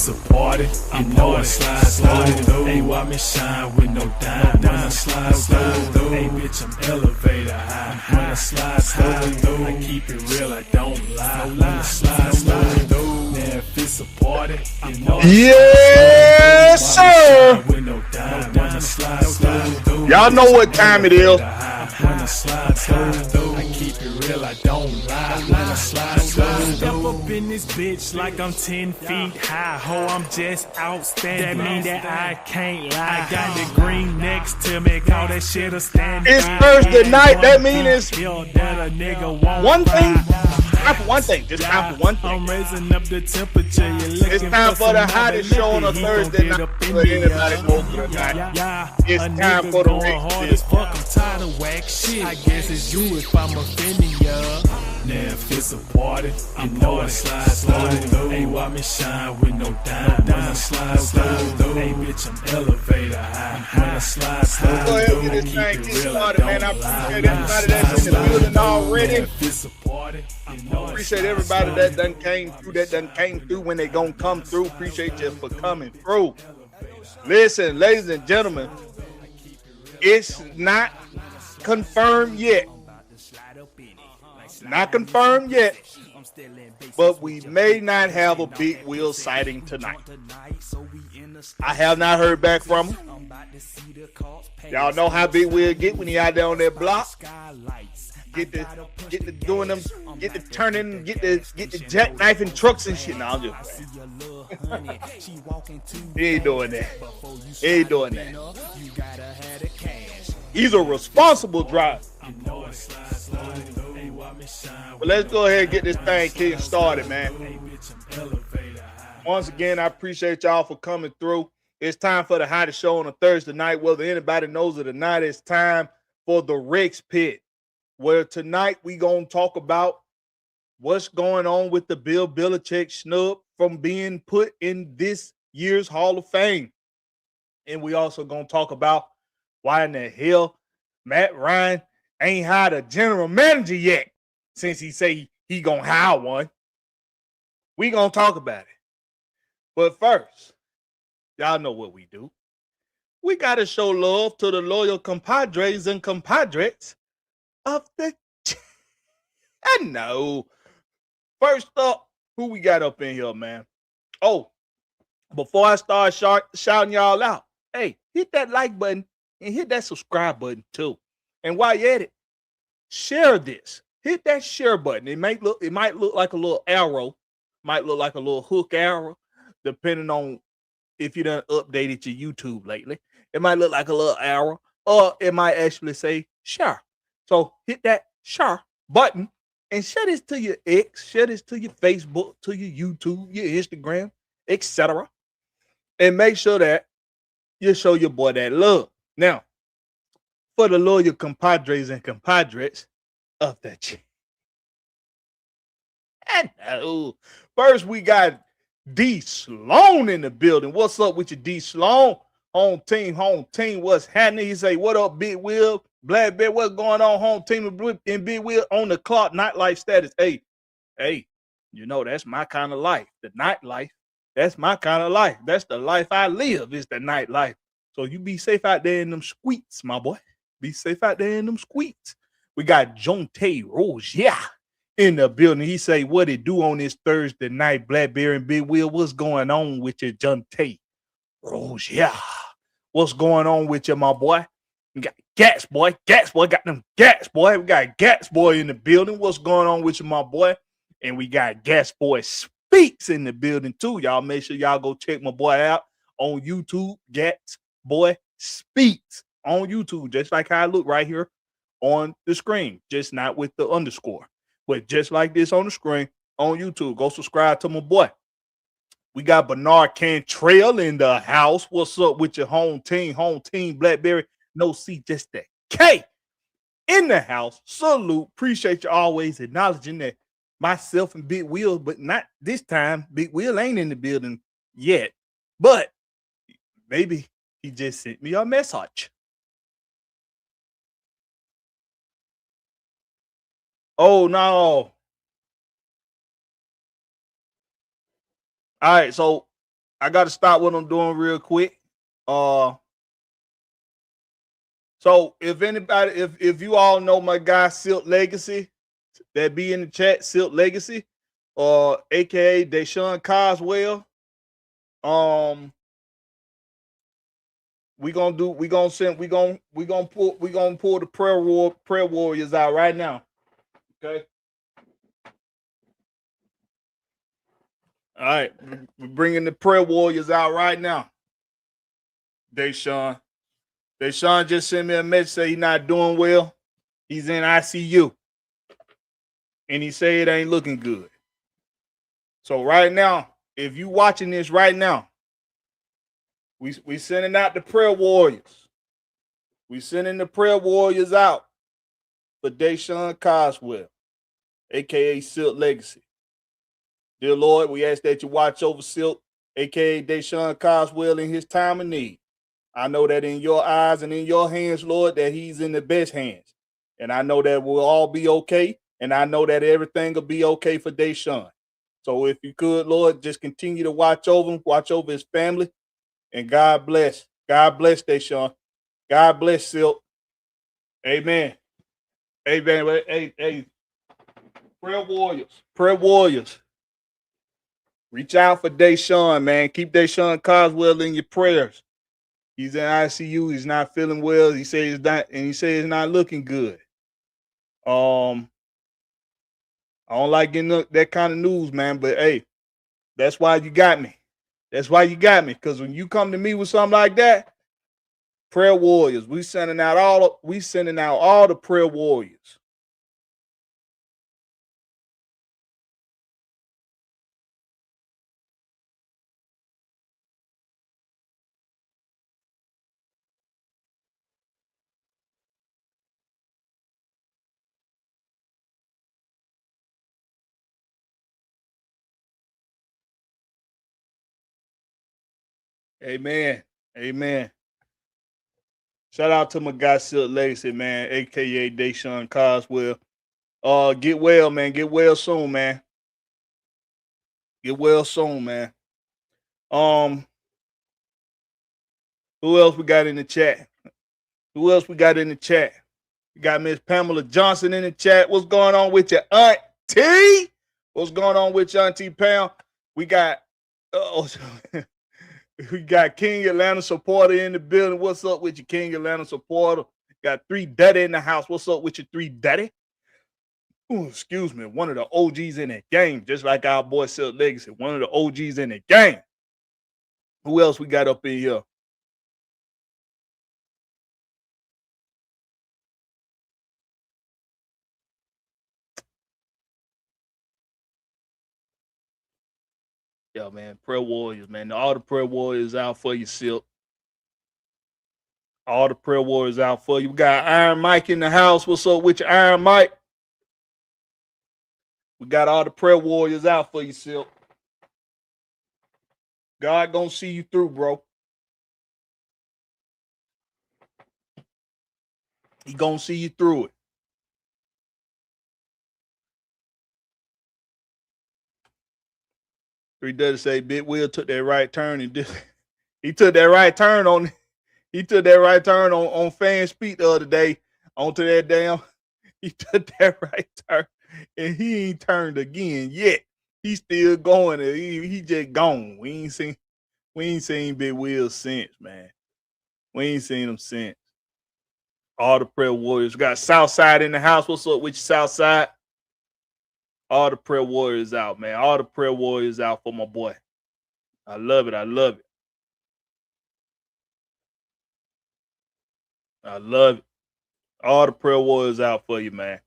it's a party, I know I slide through. Hey, why me shine with no dime? When I slide through. Hey, bitch, I'm elevator high. When I slide through, I keep it real, I don't lie. When I slide through. Now if it's a party, I know I Yes, sir. with no dime. When I slide through. Y'all know what time it is. When I slide through, I keep it real, I don't lie. When I slide through, step up in this bitch like I'm 10 feet high. Ho, I'm just outstanding. That mean that I can't lie. I got the green next to me, call that shit a stand. It's Thursday night. That means it's one thing. Time for one thing. Just time for one thing. I'm raising up the temperature. It's time for the hottest show on a Thursday night. Let anybody know for the night. It's time for the Rick. Fuck, I'm tired of whack shit. I guess it's you if I'm offending ya. Now if it's a party, I know I slide through. Hey, why me shine with no dime? When I slide through. Hey, bitch, I'm elevator high. When I slide through. Go ahead and get this thing get started, man. I appreciate everybody that's in the building already. If it's a party, I know I Appreciate everybody that done came through, when they gonna come through. Appreciate you for coming through. Listen, ladies and gentlemen, it's not confirmed yet. Not confirmed yet, but we may not have a Big Will sighting tonight. I have not heard back from him. Y'all know how Big Will get when he out there on that block. Get the doing them, get the turning, get the jackknifing trucks and shit. No, I'm just he ain't doing that. He ain't doing that. He's a responsible driver. But let's go ahead and get this thing kicking started, man. Once again, I appreciate y'all for coming through. It's time for the hottest show on a Thursday night. Whether anybody knows it or not, it's time for the Rex Pit, where tonight we going to talk about what's going on with the Bill Belichick snub from being put in this year's Hall of Fame. And we also going to talk about why in the hell Matt Ryan ain't hired a general manager yet, since he say he gonna hire one. We gonna talk about it. But first, y'all know what we do. We gotta show love to the loyal compadres and compadres of the I know. First up, who we got up in here, man? Oh, before I start shouting y'all out, hey, hit that like button and hit that subscribe button too. And while you're at it, share this. Hit that share button. It might look like a little arrow, might look like a little hook arrow, depending on if you done updated your YouTube lately. It might look like a little arrow, or it might actually say share. So hit that share button and share this to your X, share this to your Facebook, to your YouTube, your Instagram, etc. And make sure that you show your boy that love. Now, for the loyal compadres and compadres of that shit. I know. First, we got D. Sloan in the building. What's up with you, D. Sloan? Home team. What's happening? He say, what up, Big Will? Blakberry, what's going on? Home team and Big Will on the clock. Nightlife status. Hey, you know, that's my kind of life. The nightlife. That's my kind of life. That's the life I live, is the nightlife. So you be safe out there in them squeaks, my boy. Be safe out there in them squeaks. We got Jonte Rose, in the building. He say, what it do on this Thursday night, Blakberry and Big Will? What's going on with you, Jonte Rose? What's going on with you, my boy? We got Gats Boy. Got them Gats Boy. We got Gats Boy in the building. What's going on with you, my boy? And we got Gats Boy Speaks in the building too. Y'all make sure y'all go check my boy out on YouTube. Gats Boy Speaks on YouTube, just like how I look right here on the screen, just not with the underscore, but just like this on the screen on YouTube. Go subscribe to my boy. We got Bernard Cantrell in the house. What's up with your home team, Blakberry? No C, just that K in the house. Salute. Appreciate you always acknowledging that myself and Big Will, but not this time. Big Will ain't in the building yet, but maybe he just sent me a message. Oh, no. All right, so I got to stop what I'm doing real quick. So if anybody, if you all know my guy Silk Legacy, that be in the chat, Silk Legacy, or AKA Deshaun Coswell, we gonna pull the prayer warriors out right now. Okay. All right, we're bringing the prayer warriors out right now. Deshaun just sent me a message say he's not doing well. He's in ICU, and he say it ain't looking good. So right now, if you watching this right now, we sending out the prayer warriors. We sending the prayer warriors out for Deshaun Coswell, aka Silk Legacy. Dear Lord, we ask that you watch over Silk, a.k.a. Deshaun Coswell, in his time of need. I know that in your eyes and in your hands, Lord, that he's in the best hands. And I know that we'll all be okay. And I know that everything will be okay for Deshaun. So if you could, Lord, just continue to watch over him, watch over his family. And God bless. God bless Deshaun. God bless Silk. Amen. Amen. Hey, prayer warriors. Prayer warriors. Reach out for Deshaun, man. Keep Deshaun Coswell in your prayers. He's in ICU. He's not feeling well. He says it's not looking good. I don't like getting that kind of news, man. But hey, that's why you got me. That's why you got me. Because when you come to me with something like that, prayer warriors, we sending out all the prayer warriors. Amen. Amen. Shout out to my guy Silk Legacy, man, aka Deshaun Coswell. Get well, man. Get well soon, man. Get well soon, man. Who else we got in the chat? We got Miss Pamela Johnson in the chat. What's going on with your auntie? What's going on with your auntie Pam? We got we got King Atlanta supporter in the building. What's up with your King Atlanta supporter? Got 3 Daddy in the house. What's up with your 3 Daddy? Ooh, excuse me. One of the OGs in the game, just like our boy Silk Legacy. One of the OGs in the game. Who else we got up in here? Yo, man, prayer warriors, man. All the prayer warriors out for you, Silk. All the prayer warriors out for you. We got Iron Mike in the house. What's up with you, Iron Mike? We got all the prayer warriors out for you, Silk. God gonna see you through, bro. He gonna see you through it. Three does say Big Will took that right turn and he took that right turn on fan speak the other day onto that damn. He took that right turn and he ain't turned again yet. He's still going. He just gone. We ain't seen Big Will since, man. We ain't seen him since. All the prayer warriors. We got Southside in the house. What's up with you, Southside? All the prayer warriors out, man. All the prayer warriors out for my boy. I love it. I love it. I love it. All the prayer warriors out for you, man.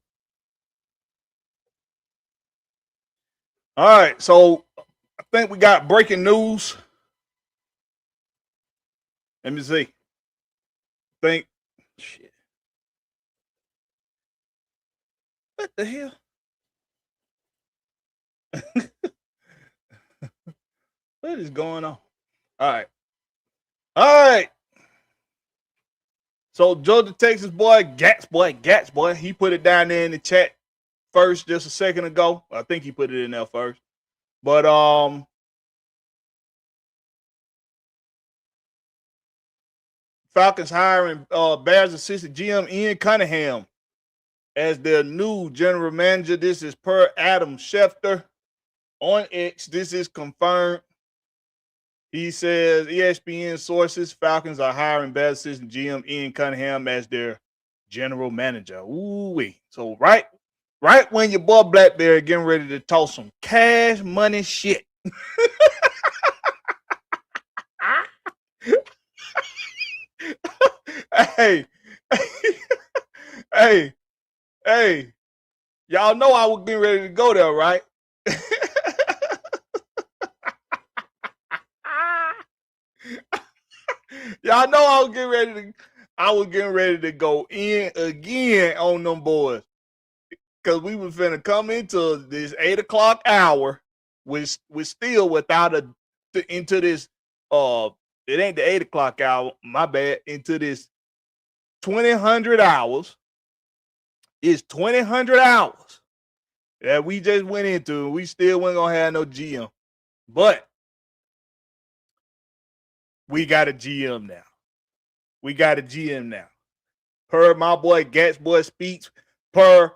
All right, so I think we got breaking news. Let me see. Shit. What the hell? What is going on? All right. So Georgia, Texas Gats boy, he put it down there in the chat first just a second ago. I think he put it in there first. But Falcons hiring Bears assistant GM Ian Cunningham as their new general manager. This is per Adam Schefter on X. This is confirmed. He says ESPN sources Falcons are hiring Bears assistant GM Ian Cunningham as their general manager. Ooh-wee. So right when your boy Blakberry getting ready to toss some cash money shit. Hey, hey, y'all know I was getting ready to go there, right? Y'all know I was getting ready to go in again on them boys. Cause we was finna come into this 8 o'clock hour with still without into this it ain't the 8 o'clock hour, my bad, into this 2,000 hours. It's 2,000 hours that we just went into. We still wasn't gonna have no GM. But we got a GM now. We got a GM now. Per my boy Gats Boy speaks, per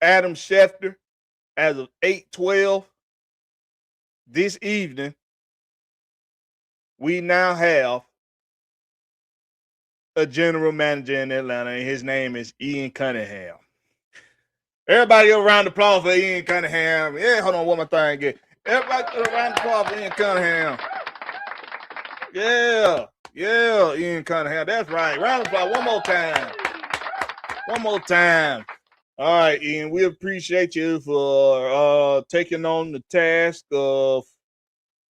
Adam Schefter, as of 8/12 this evening, we now have a general manager in Atlanta, and his name is Ian Cunningham. Everybody give a round of applause for Ian Cunningham. Yeah, hold on, what my thing get. Everybody give a round of applause for Ian Cunningham. Yeah, Ian Cunningham. That's right. Round of applause one more time. One more time. All right, Ian, we appreciate you for taking on the task of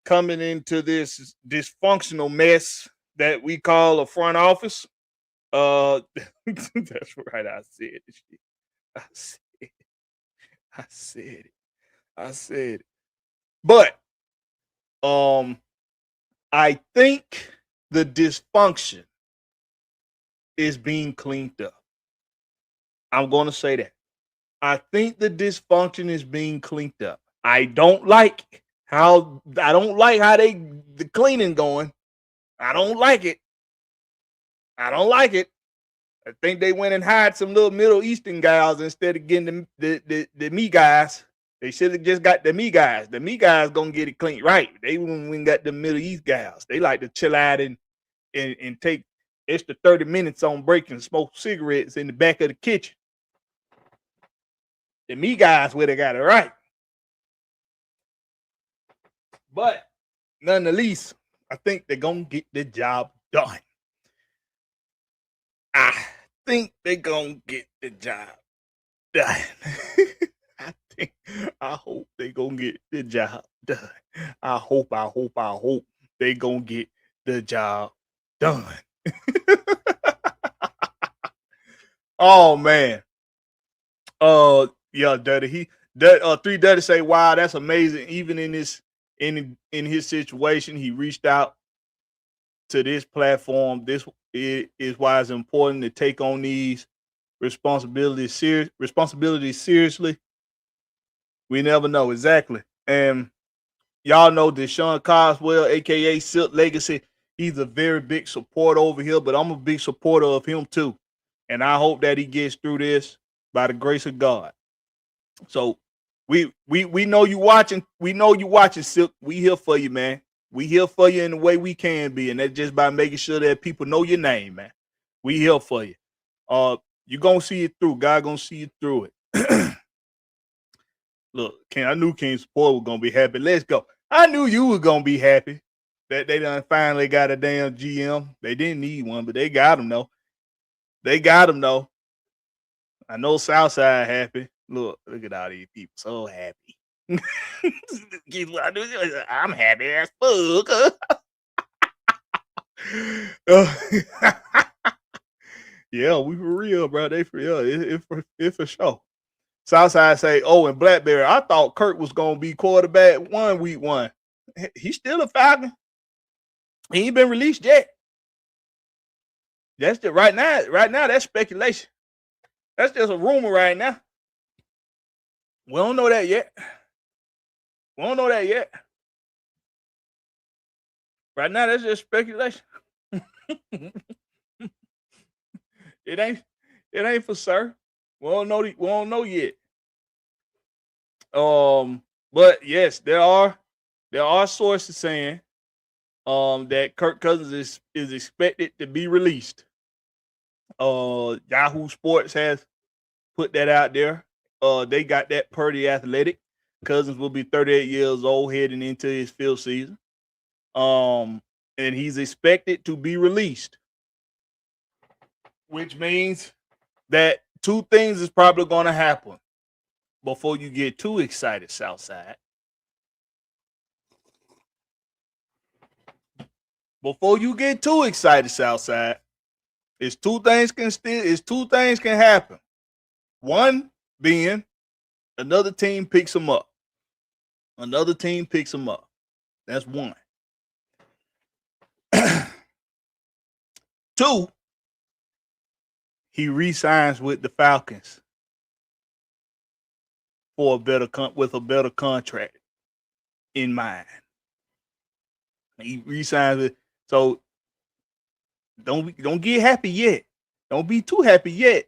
coming into this dysfunctional mess that we call a front office. That's right. I said it. I said it. But I think the dysfunction is being cleaned up. I'm going to say that. I think the dysfunction is being cleaned up. I don't like how the cleaning going. I don't like it. I think they went and hired some little Middle Eastern guys instead of getting the me guys. They should have just got the me guys. The me guys gonna get it clean, right? They went got the Middle East guys. They like to chill out and take extra 30 minutes on break and smoke cigarettes in the back of the kitchen. The me guys would have got it right. But nonetheless, I think they're gonna get the job done. I think they're gonna get the job done. I hope they're gonna get the job done. I hope they're gonna get the job done. Oh man. Yeah, Dirty. Three Dirty say, wow, that's amazing. Even in his situation, he reached out to this platform. This is why it's important to take on these responsibilities seriously. We never know exactly. And y'all know Deshaun Coswell, aka Silk Legacy, he's a very big supporter over here, but I'm a big supporter of him too. And I hope that he gets through this by the grace of God. So we know you watching. We know you watching, Silk. We here for you, man. We here for you in the way we can be, and that's just by making sure that people know your name, man. We here for you. You're gonna see it through. God gonna see you through it. Look, I knew King Support was gonna be happy. Let's go. I knew you were gonna be happy that they done finally got a damn GM. They didn't need one, but they got him though. I know Southside happy. Look at all these people so happy. I'm happy as fuck. Yeah, we for real, bro. They for real. It for sure. Southside say, oh, and Blakberry. I thought Kurt was gonna be quarterback week 1. He's still a Falcon. He ain't been released yet. That's just right now. Right now, that's speculation. That's just a rumor right now. We don't know that yet. Right now, that's just speculation. It ain't for sure. We don't know yet. But yes, there are sources saying that Kirk Cousins is expected to be released. Yahoo Sports has put that out there. They got that per The Athletic. Cousins will be 38 years old heading into his fifth season. And he's expected to be released, which means that two things is probably going to happen before you get too excited, Southside. Before you get too excited, Southside, two things can happen. One being another team picks him up. That's one. Two, he re-signs with the Falcons for with a better contract in mind. He re-signs with, so don't get happy yet. Don't be too happy yet.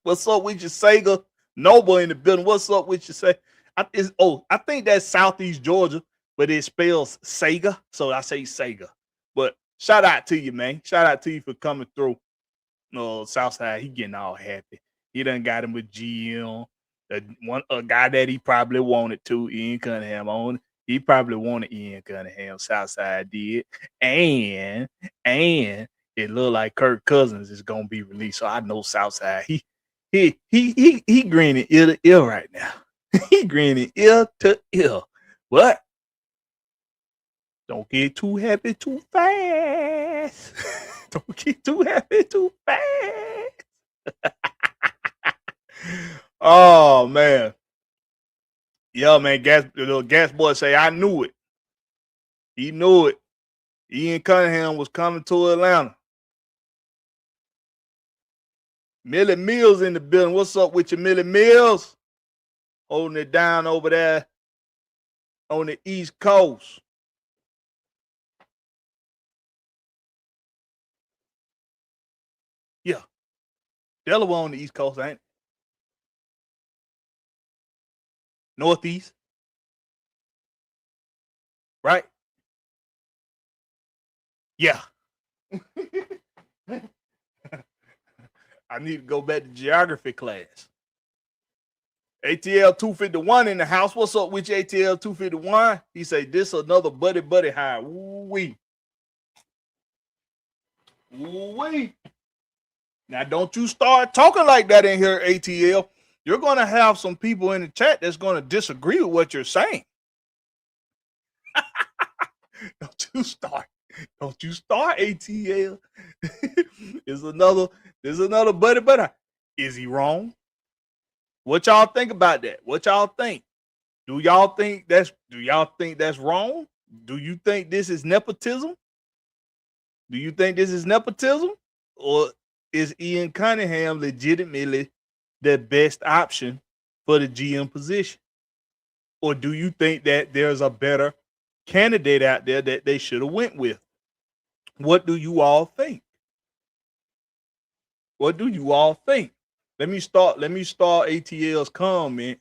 What's up with your Sega? Noble in the building. What's up with your Sega? I think that's Southeast Georgia, but it spells Sega, so I say Sega. But shout out to you, man. Shout out to you for coming through. Southside, he getting all happy. He done got him with GM, a guy that he probably wanted to, Ian Cunningham on. He probably wanted Ian Cunningham. Southside did, and it looked like Kirk Cousins is gonna be released. So I know Southside. He grinning ear to ear right now. He grinning ear to ear. What? Don't get too happy too fast. Don't get too happy too fast. Oh man. Yeah, man. Gas boy say, I knew it. He knew it. Ian Cunningham was coming to Atlanta. Millie Mills in the building. What's up with you, Millie Mills? Holding it down over there on the East Coast. Yeah. Delaware on the East Coast, ain't it? Northeast. Right? Yeah. I need to go back to geography class. ATL 251 in the house. What's up with you, ATL 251? He say, this another buddy high. Ooh-wee. Ooh-wee. Now, don't you start talking like that in here, ATL. You're going to have some people in the chat that's going to disagree with what you're saying. Don't you start, ATL. There's another buddy. Is he wrong? What y'all think about that? What y'all think? Do y'all think that's wrong? Do you think this is nepotism? Or is Ian Cunningham legitimately the best option for the GM position? Or do you think that there's a better candidate out there that they should have went with? What do you all think? Let me start ATL's comment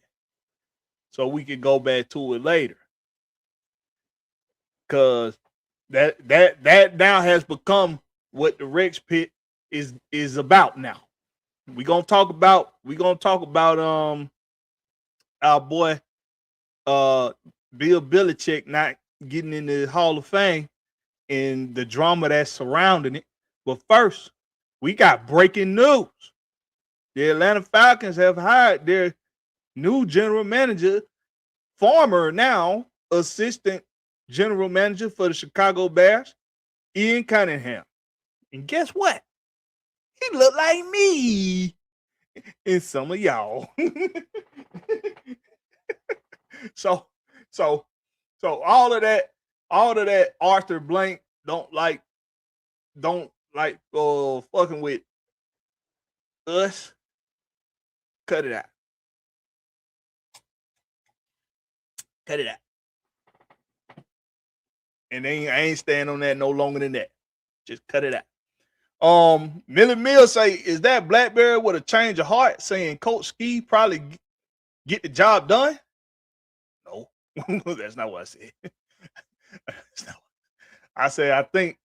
so we can go back to it later. Cause that now has become what the Rex Pit is about now. We're gonna talk about our boy Bill Belichick not getting in the Hall of Fame and the drama that's surrounding it. But first, we got breaking news. The Atlanta Falcons have hired their new general manager, former now assistant general manager for the Chicago Bears, Ian Cunningham. And guess what? He looked like me and some of y'all. So all of that Arthur Blank don't like fucking with us. Cut it out. And I ain't staying on that no longer than that. Just cut it out. Millie Mill say, is that Blakberry with a change of heart saying Coach Ski probably get the job done? No, that's not what I said. I said I think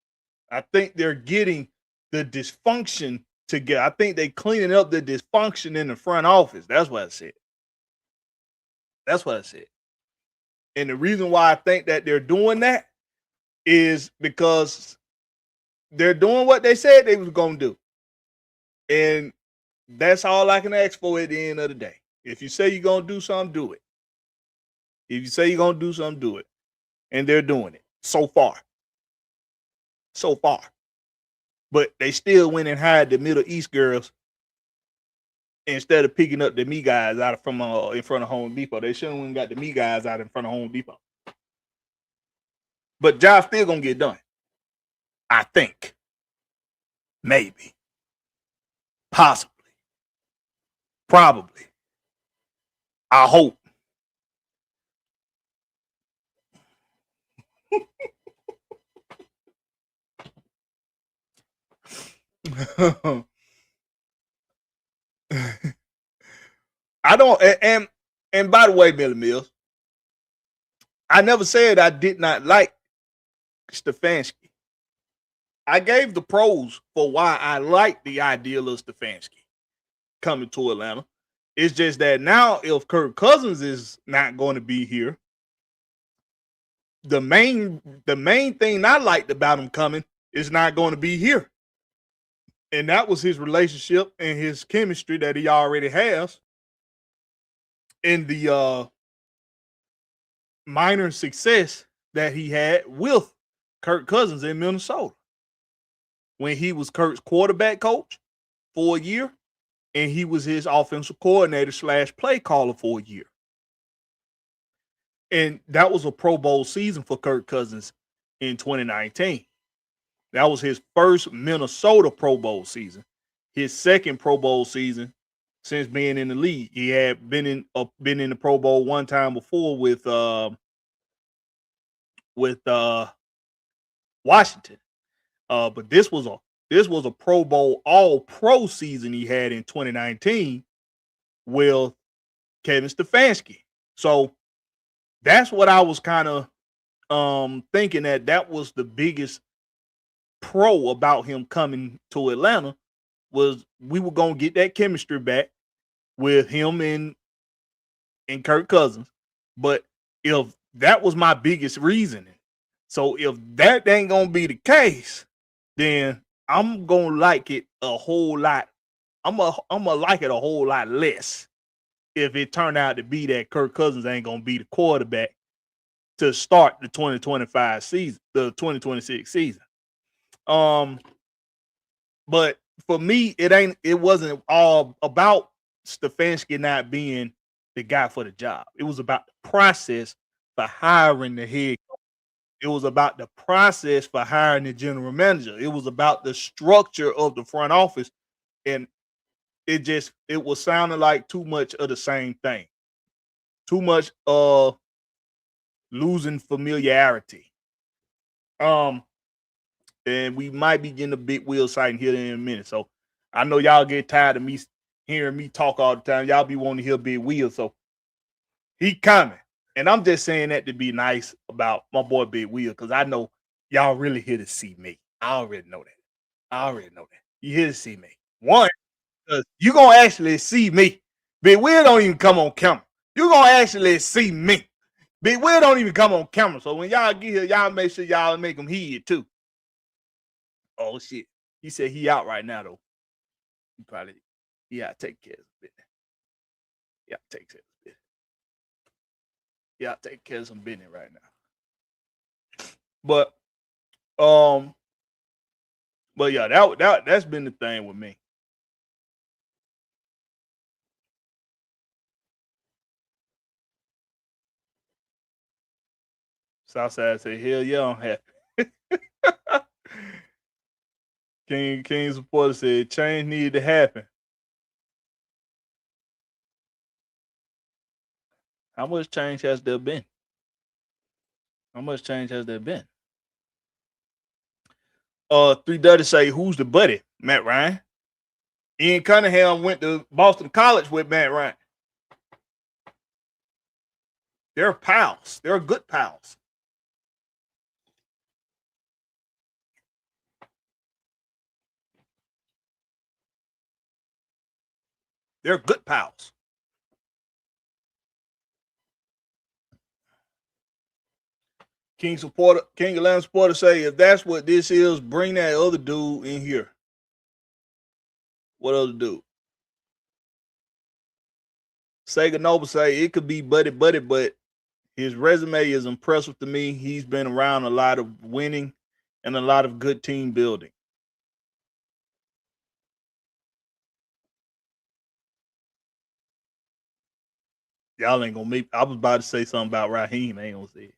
they're getting the dysfunction together. I think they cleaning up the dysfunction in the front office. That's what I said. That's what I said. And the reason why I think that they're doing that is because they're doing what they said they was gonna do. And that's all I can ask for at the end of the day. If you say you're gonna do something, do it. If you say you're gonna do something, do it. And they're doing it so far. So far. But they still went and hired the Middle East girls instead of picking up the me guys out from in front of Home Depot. They should have got the me guys out in front of Home Depot. But job's still gonna get done. I think. Maybe. Possibly. Probably. I hope. I don't, and by the way, Millie Mills, I never said I did not like Stefanski. I gave the pros for why I like the idea of Stefanski coming to Atlanta. It's just that now, if Kirk Cousins is not going to be here, the main thing I liked about him coming is not going to be here. And that was his relationship and his chemistry that he already has in the minor success that he had with Kirk Cousins in Minnesota when he was Kirk's quarterback coach for a year and he was his offensive coordinator / play caller for a year. And that was a Pro Bowl season for Kirk Cousins in 2019. That was his first Minnesota Pro Bowl season. His second Pro Bowl season since being in the league. He had been in the Pro Bowl one time before with Washington. But this was a Pro Bowl All Pro season he had in 2019 with Kevin Stefanski. So that's what I was kind of thinking that was the biggest pro about him coming to Atlanta was we were going to get that chemistry back with him and Kirk Cousins. But if that was my biggest reasoning, so if that ain't going to be the case, then I'm going to like it a whole lot. I'm going to like it a whole lot less if it turned out to be that Kirk Cousins ain't going to be the quarterback to start the 2025 season, the 2026 season. But for me, it wasn't all about Stefanski not being the guy for the job. It was about the process for hiring the head coach. It was about the process for hiring the general manager. It was about the structure of the front office. And it was sounding like too much of the same thing. Too much losing familiarity. And we might be getting a big wheel sighting here in a minute. So I know y'all get tired of me hearing me talk all the time. Y'all be wanting to hear Big Wheel. So he coming. And I'm just saying that to be nice about my boy Big Wheel, because I know y'all really here to see me. I already know that. You here to see me. One, because you're going to actually see me. Big Wheel don't even come on camera. You're going to actually see me. Big Wheel don't even come on camera. So when y'all get here, y'all make sure y'all make him hear too. Oh, shit. He said he out right now, though. He out to take care of some business. Take care of some business right now. But yeah, that's been the thing with me. Southside said, hell yeah, I'm happy. King supporter said change needed to happen. How much change has there been? Three Dirty say, who's the buddy? Matt Ryan. Ian Cunningham went to Boston College with Matt Ryan. They're pals. They're good pals. They're good pals. King Atlanta supporter say, if that's what this is, bring that other dude in here. What other dude? Sega Noble say it could be buddy, but his resume is impressive to me. He's been around a lot of winning and a lot of good team building. Y'all ain't gonna make. I was about to say something about Raheem. I ain't gonna say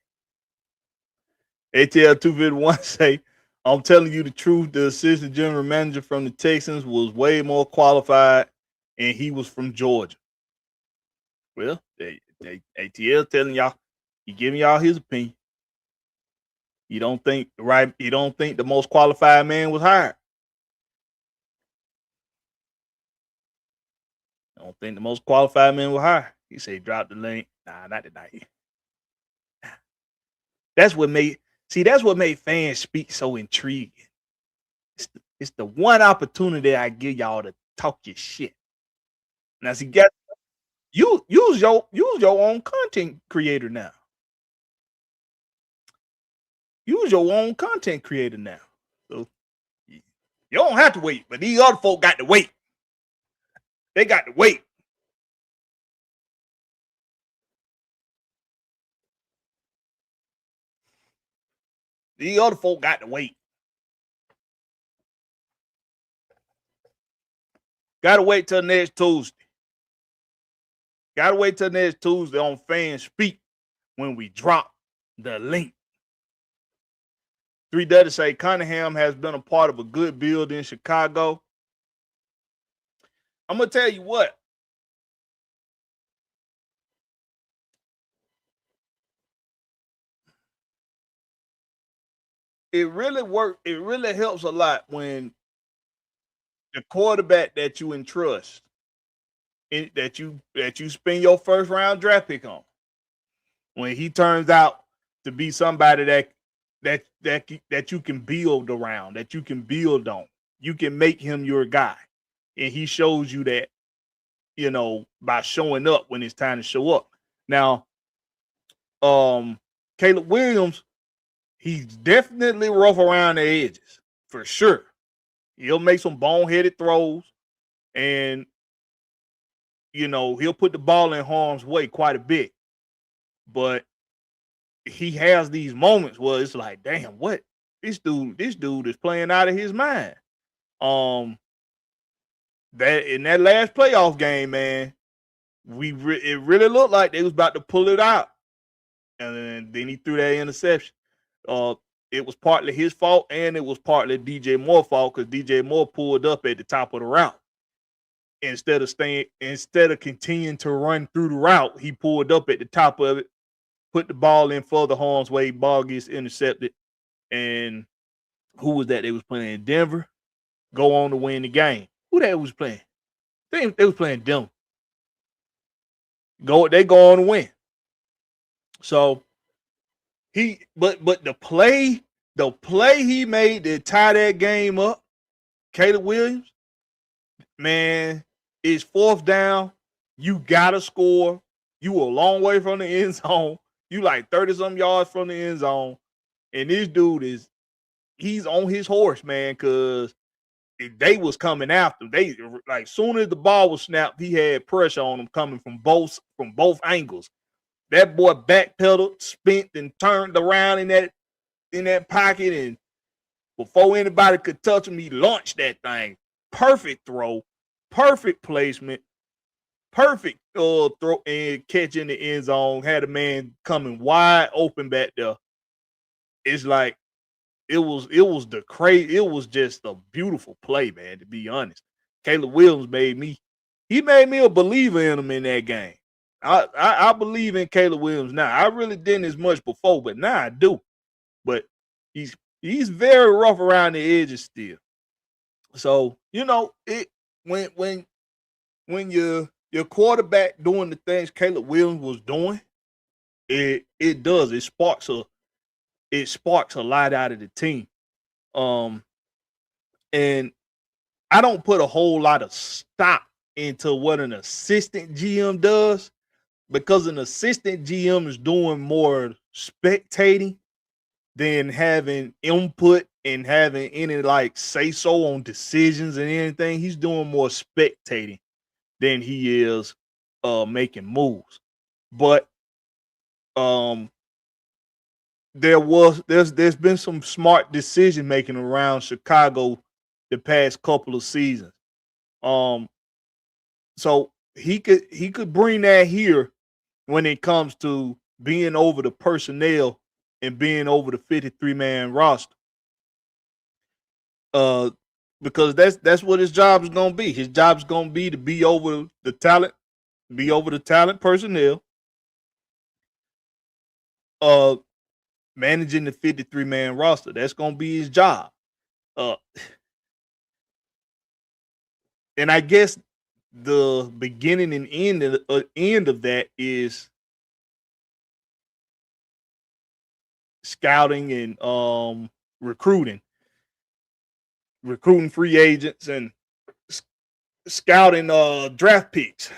it. ATL 251 say, I'm telling you the truth, the assistant general manager from the Texans was way more qualified, and he was from Georgia. Well, ATL telling y'all, he giving y'all his opinion. You don't think the most qualified man was hired. I don't think the most qualified man was hired. He said drop the link. Nah, not tonight. That's what made fans speak so intriguing. It's the one opportunity I give y'all to talk your shit. Now, see, use your own content creator now. Use your own content creator now. So you don't have to wait, but these other folk got to wait. They got to wait. These other folk got to wait. Got to wait till next Tuesday. Got to wait till next Tuesday on Fans Speak when we drop the link. 3 Dudley say Cunningham has been a part of a good build in Chicago. I'm going to tell you what. It really works. It really helps a lot when the quarterback that you entrust, that you spend your first round draft pick on, when he turns out to be somebody that you can build around, that you can build on, you can make him your guy, and he shows you that, by showing up when it's time to show up. Now, Caleb Williams, he's definitely rough around the edges for sure. He'll make some boneheaded throws, and he'll put the ball in harm's way quite a bit. But he has these moments where it's like, damn, what this dude is playing out of his mind. That in that last playoff game, man, it really looked like they was about to pull it out, and then he threw that interception. It was partly his fault, and it was partly DJ Moore's fault, because DJ Moore pulled up at the top of the route. Instead of continuing to run through the route, he pulled up at the top of it, put the ball in further harm's way, ball gets intercepted, and who was that they was playing in Denver? Go on to win the game. Who that was playing? They was playing Denver. They go on to win. So but the play he made to tie that game up, Caleb Williams, man, it's fourth down. You gotta score. You a long way from the end zone. You like 30-some yards from the end zone. And this dude he's on his horse, man, because they was coming after him. They, like, soon as the ball was snapped, he had pressure on him coming from both angles. That boy backpedaled, spent, and turned around in that pocket, and before anybody could touch him, he launched that thing. Perfect throw, perfect placement, perfect throw and catch in the end zone. Had a man coming wide open back there. It's like it was just a beautiful play, man, to be honest. Caleb Williams made me a believer in him in that game. I believe in Caleb Williams now. I really didn't as much before, but now I do. But he's He's very rough around the edges still. So it when when your quarterback doing the things Caleb Williams was doing, it does it sparks a lot out of the team. Um, and I don't put a whole lot of stock into what an assistant GM does because an assistant GM is doing more spectating than having input and having any like say so on decisions and anything. He's doing more spectating than he is making moves. But um there's been some smart decision making around Chicago the past couple of seasons. Um so he could bring that here when it comes to being over the personnel and being over the 53-man roster. Uh because that's what his job is gonna be. His job is gonna be to be over the talent, personnel, uh managing the 53-man roster. That's gonna be his job. Uh and I guess the beginning and end of that is scouting and recruiting free agents and scouting draft picks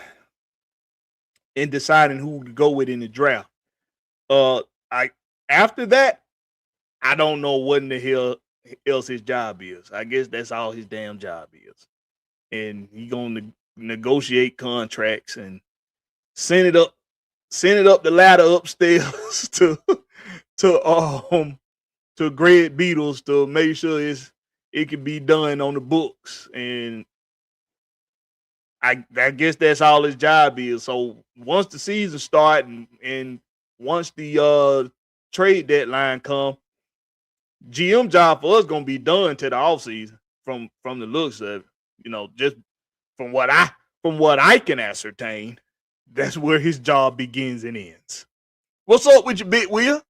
and deciding who to go with in the draft. I After that, I don't know what in the hell else his job is. I guess that's all his damn job is. And he gonna negotiate contracts and send it up the ladder upstairs to Greg Beatles to make sure it can be done on the books. And I guess that's all his job is. So once the season starts and once the trade deadline come, GM job for us gonna be done to the offseason from the looks of it. Just from what I can ascertain, that's where his job begins and ends. What's up with your big wheel?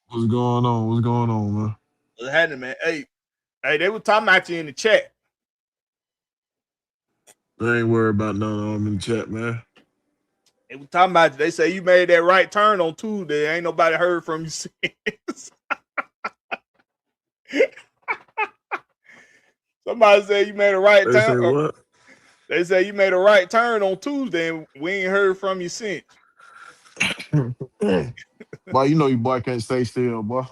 What's going on? What's going on, man? What's happening, man? Hey, they were talking about you in the chat. I ain't worried about none of them in the chat, man. They were talking about you. They say you made that right turn on Tuesday. Ain't nobody heard from you since. Somebody said you made a right They turn. say what? They say you made a right turn on Tuesday and we ain't heard from you since. Boy, you know your boy can't stay still, boy.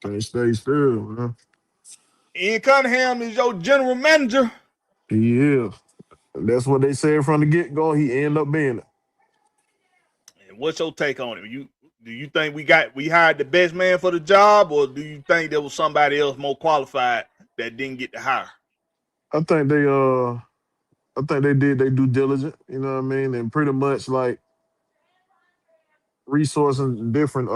Can't stay still, man. Ian Cunningham is your general manager. He is. That's what they said from the get-go. He ended up being it. And what's your take on it? Do you think we hired the best man for the job, or do you think there was somebody else more qualified that didn't get the hire? I think they did their due diligence, you know what I mean? And pretty much like resourcing different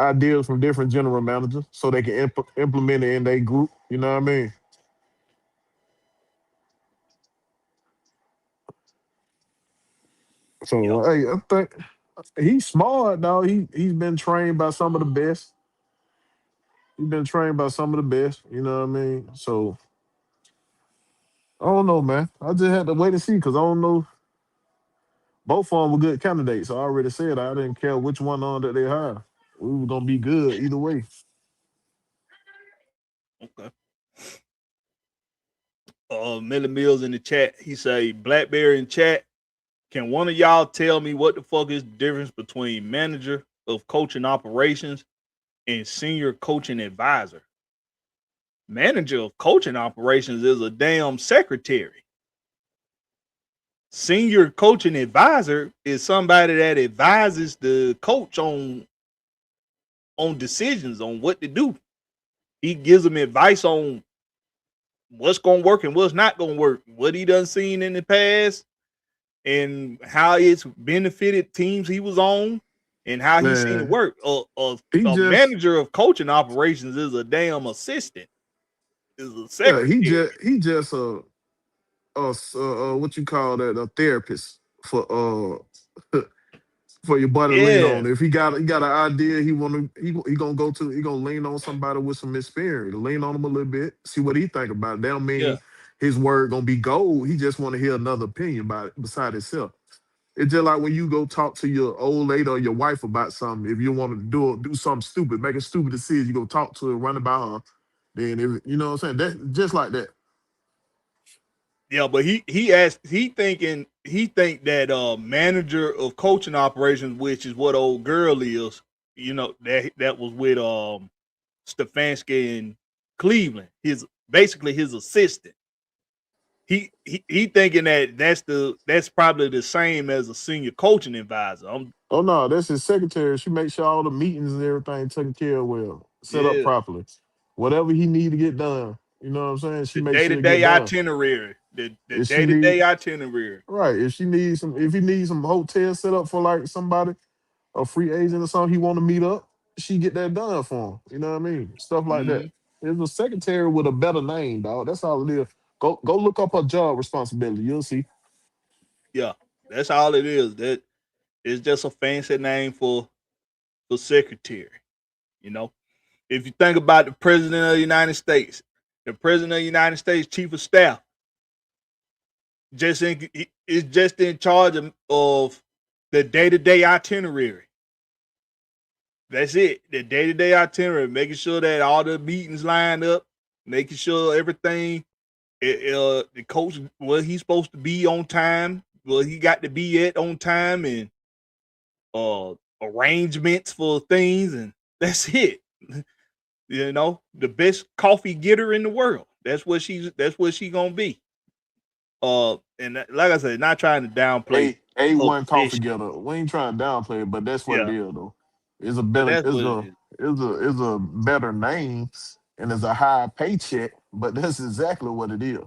ideas from different general managers so they can implement it in their group, you know what I mean? Yep. So hey, I think he's smart now. He's been trained by some of the best. He's been trained by some of the best. You know what I mean? So I don't know, man. I just had to wait and see because I don't know. Both of them were good candidates. I already said I didn't care which one on that they hired. We were gonna be good either way. Okay. Millie Mills in the chat. He say Blakberry in chat. Can one of y'all tell me what the fuck is the difference between manager of coaching operations and senior coaching advisor? Manager of coaching operations is a damn secretary. Senior coaching advisor is somebody that advises the coach on decisions on what to do. He gives them advice on what's gonna work and what's not gonna work, what he done seen in the past, and how it's benefited teams he was on, and how he's seen it Man, work. he A just manager of coaching operations is a damn assistant, is a yeah, secretary. he just what you call that, a therapist for for your boy to lean Yeah, on. If he got an idea, he gonna lean on somebody with some experience. Lean on him a little bit, see what he think about it. That don't yeah, mean his word gonna be gold. He just want to hear another opinion about it beside himself. It's just like when you go talk to your old lady or your wife about something. If you want to do something stupid, make a stupid decision, you go talk to her, run it by her. Then if you know what I'm saying, that just like that. yeah. But he think that manager of coaching operations, which is what old girl is, that was with Stefanski in Cleveland. His basically his assistant. He thinking that that's probably the same as a senior coaching advisor. Oh no, that's his secretary. She makes sure all the meetings and everything taken care of well, set up Yeah, properly. Whatever he need to get done, you know what I'm saying? She the makes day to sure it get day done. itinerary, the If she day to need day itinerary. right, if he needs some hotel set up for like somebody, a free agent or something, he want to meet up, she get that done for him. You know what I mean? Stuff like that. Hmm. It's a secretary with a better name, dog. That's all it is. Go look up her job responsibility. You'll see. Yeah, that's all it is. That it's just a fancy name for secretary. You know, if you think about the president of the United States, the president of the United States chief of staff, is just in charge of the day to day itinerary. That's it. The day to day itinerary, making sure that all the meetings line up, making sure everything, the coach where he's supposed to be on time, where he got to be at on time, and arrangements for things, and that's it. The best coffee getter in the world. That's what she gonna be. Like I said, not trying to downplay her A1 coffee position. getter. We ain't trying to downplay it, but that's what it Yeah, is though. It's a but better that's what it is. it's a better name and it's a higher paycheck, but that's exactly what it is.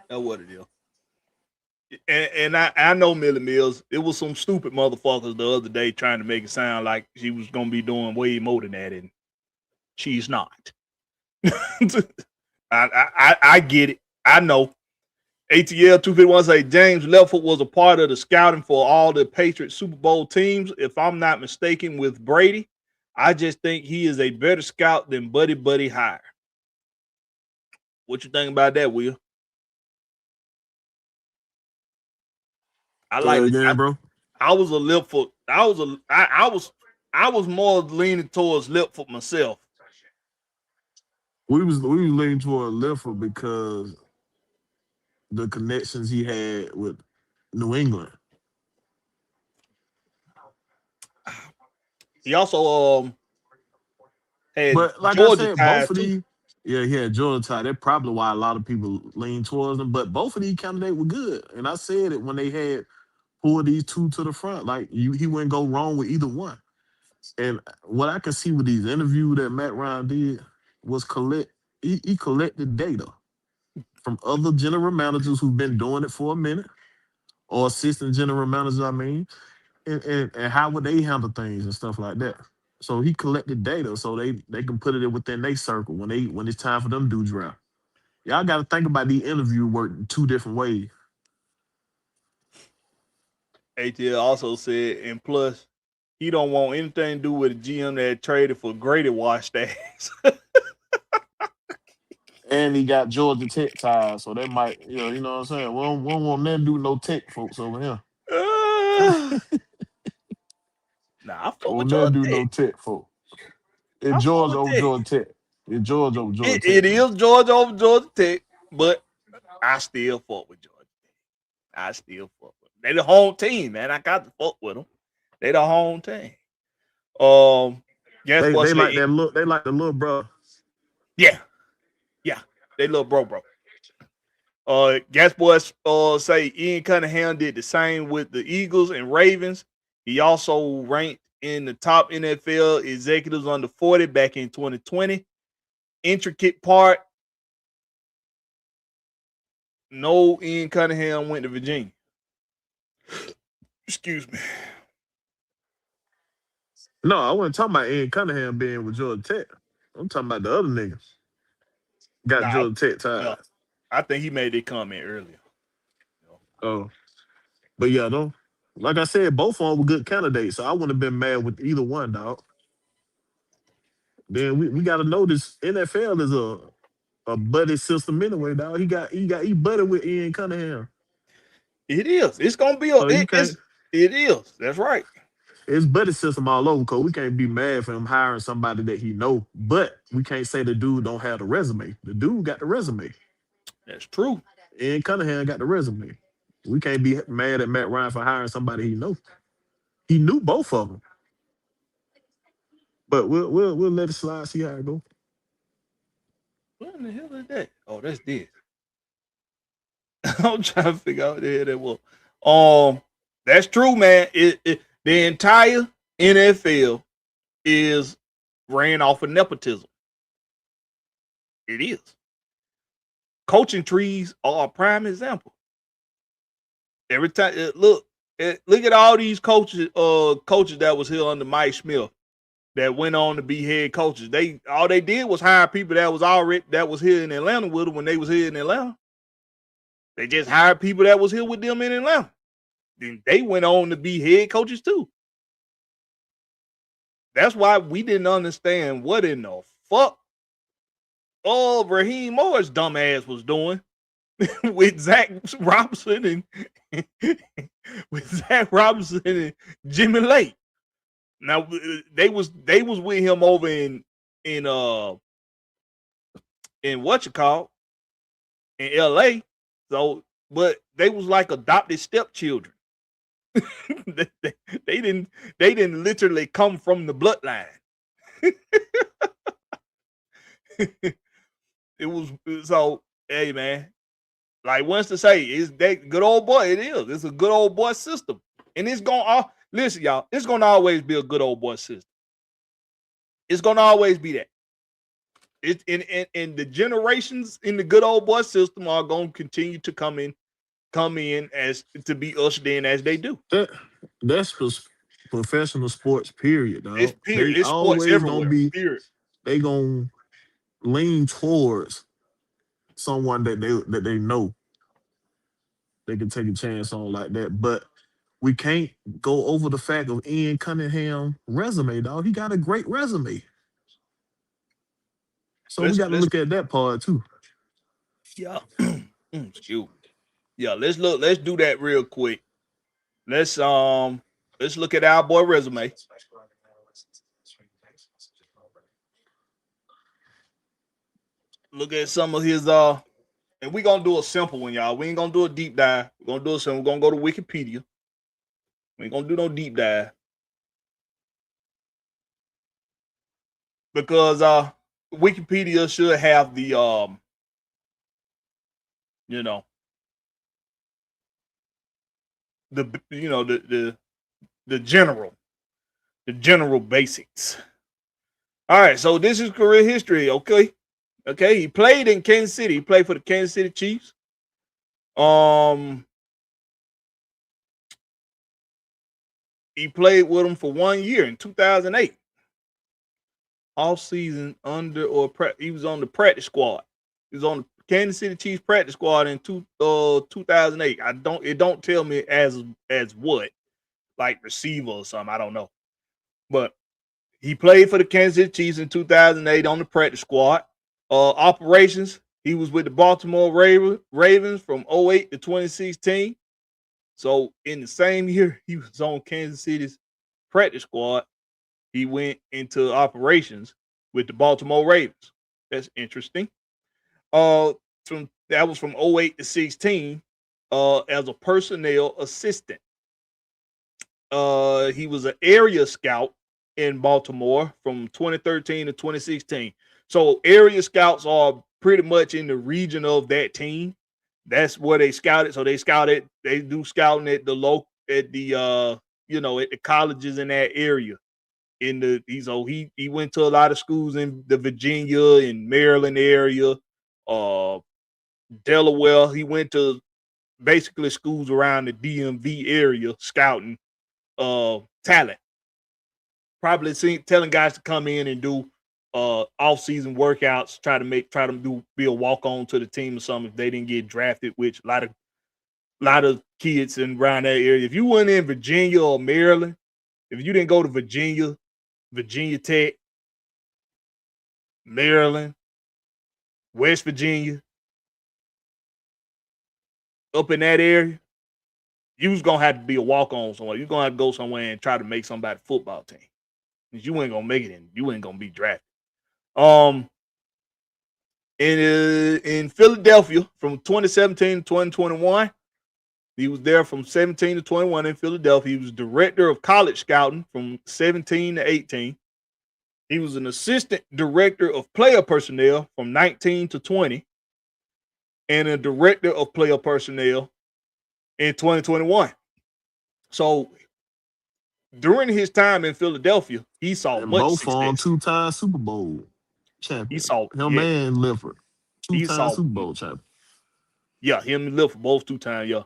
That's what it is. And I know Millie Mills. It was some stupid motherfuckers the other day trying to make it sound like she was gonna be doing way more than that, and she's not. I get it. I know. ATL 251 say James Leffert was a part of the scouting for all the Patriots Super Bowl teams. If I'm not mistaken, with Brady, I just think he is a better scout than Buddy Hire. What you think about that, Will? I Say like it it. again, bro. I was a Lipfoot. I was more leaning towards Lipfoot myself. We was leaning toward Lifford because the connections he had with New England. He also had But like I Georgia said, both ties of too. these, yeah, he had Georgia tie. That's probably why a lot of people lean towards him. But both of these candidates were good. And I said it when they had pulled these two to the front. Like he wouldn't go wrong with either one. And what I can see with these interviews that Matt Ryan did was he collected data from other general managers who've been doing it for a minute, or assistant general managers, I mean, and how would they handle things and stuff like that. So he collected data so they can put it within their circle when it's time for them to do draft. Y'all got to think about the interview work in two different ways. ATL also said, and plus, he don't want anything to do with a GM that traded for Grady Wash tags. And he got Georgia Tech ties, so that might, you know what I'm saying. We don't want nothing to do with no Tech folks over here. Nah, I fuck with Want nothing Georgia to do with Tech. no Tech folks. It's I fuck Georgia with over Tech. Georgia Tech. It's Georgia over Georgia It Tech now. is Georgia over Georgia Tech, but I still fuck with Georgia Tech. I still fuck with them. They the home team, man. I got to fuck with them. They the home team. Guess what? They like that look. They like the little bro. Yeah, yeah. They little bro. Gas Boys say Ian Cunningham did the same with the Eagles and Ravens. He also ranked in the top NFL executives under 40 back in 2020. Intricate part, no, Ian Cunningham went to Virginia. Excuse me. No, I wasn't talking about Ian Cunningham being with Georgia Tech. I'm talking about the other niggas got Nah, Georgia Tech yeah, ties. I think he made that comment earlier. Oh, but yeah, don't. Like I said, both of them were good candidates, so I wouldn't have been mad with either one, dog. Then we got to know this NFL is a buddy system anyway, dog. He buddy with Ian Cunningham. It is. It's gonna be a. So you can't. It is. That's right. It's buddy system all over, cause we can't be mad for him hiring somebody that he know. But we can't say the dude don't have the resume. The dude got the resume. That's true. Ian Cunningham got the resume. We can't be mad at Matt Ryan for hiring somebody he know. He knew both of them. But we'll let it slide, see how it go. What in the hell is that? Oh, that's this. I'm trying to figure out what the hell that was. That's true, man. The entire NFL is ran off of nepotism. It is. Coaching trees are a prime example. Every time, look at all these coaches that was here under Mike Smith that went on to be head coaches. All they did was hire people that was here in Atlanta with them when they was here in Atlanta. They just hired people that was here with them in Atlanta. Then they went on to be head coaches too. That's why we didn't understand what in the fuck Raheem Morris dumbass was doing with Zach Robinson and Jimmy Lake. Now they was with him over in what you call in LA. So, but they was like adopted stepchildren. they didn't literally come from the bloodline. It was so, hey man, like Winston say, is that good old boy? It is. It's a good old boy system, and it's gonna listen, y'all. It's gonna always be a good old boy system. It's gonna always be that. It's in the generations in the good old boy system are gonna continue to come in as to be ushered in as they do. That's professional sports, period, dog. It's period. They It's sports always everywhere. gonna be. Period. They gonna lean towards someone that they know they can take a chance on like that. But we can't go over the fact of Ian Cunningham resume, dog. He got a great resume. So we got to look at that part too. Yeah. Excuse me. Yeah, let's do that real quick. Let's look at our boy resume. Look at some of his and we're gonna do a simple one, y'all. We ain't gonna do a deep dive. We're gonna do a simple. We're gonna go to Wikipedia. We ain't gonna do no deep dive. Because Wikipedia should have the the general basics. All right, so this is career history. Okay, he played in Kansas City. He played for the Kansas City Chiefs. He played with them for 1 year in 2008. Off season he was on the practice squad. He was on the Kansas City Chiefs practice squad in 2008. It don't tell me as what, like receiver or something. I don't know. But he played for the Kansas City Chiefs in 2008 on the practice squad. Operations, he was with the Baltimore Ravens from 2008 to 2016. So in the same year he was on Kansas City's practice squad, he went into operations with the Baltimore Ravens. That's interesting. That was from 2008 to 16 as a personnel assistant. He was an area scout in Baltimore from 2013 to 2016. So area scouts are pretty much in the region of that team. That's where they scouted. So they do scouting at at the colleges in that area. He went to a lot of schools in the Virginia and Maryland area, Delaware. He went to basically schools around the DMV area scouting talent. Probably telling guys to come in and do off-season workouts, try to be a walk-on to the team or something if they didn't get drafted, which a lot of a lot of kids in around that area. If you weren't in Virginia or Maryland, if you didn't go to Virginia, Virginia Tech, Maryland, West Virginia, up in that area, you was gonna have to be a walk-on somewhere. You're gonna have to go somewhere and try to make somebody football team. Because you ain't gonna make it in. You ain't gonna be drafted. In Philadelphia from 2017 to 2021, he was there from 17 to 21 in Philadelphia. He was director of college scouting from 17 to 18. He was an assistant director of player personnel from 19 to 20, and a director of player personnel in 2021. So during his time in Philadelphia, he saw And much both on success. 2-time Super Bowl champion. He saw Him and Lifford, he 2-time saw Super Bowl champion. Yeah, him and Liv for both 2 times. Yeah,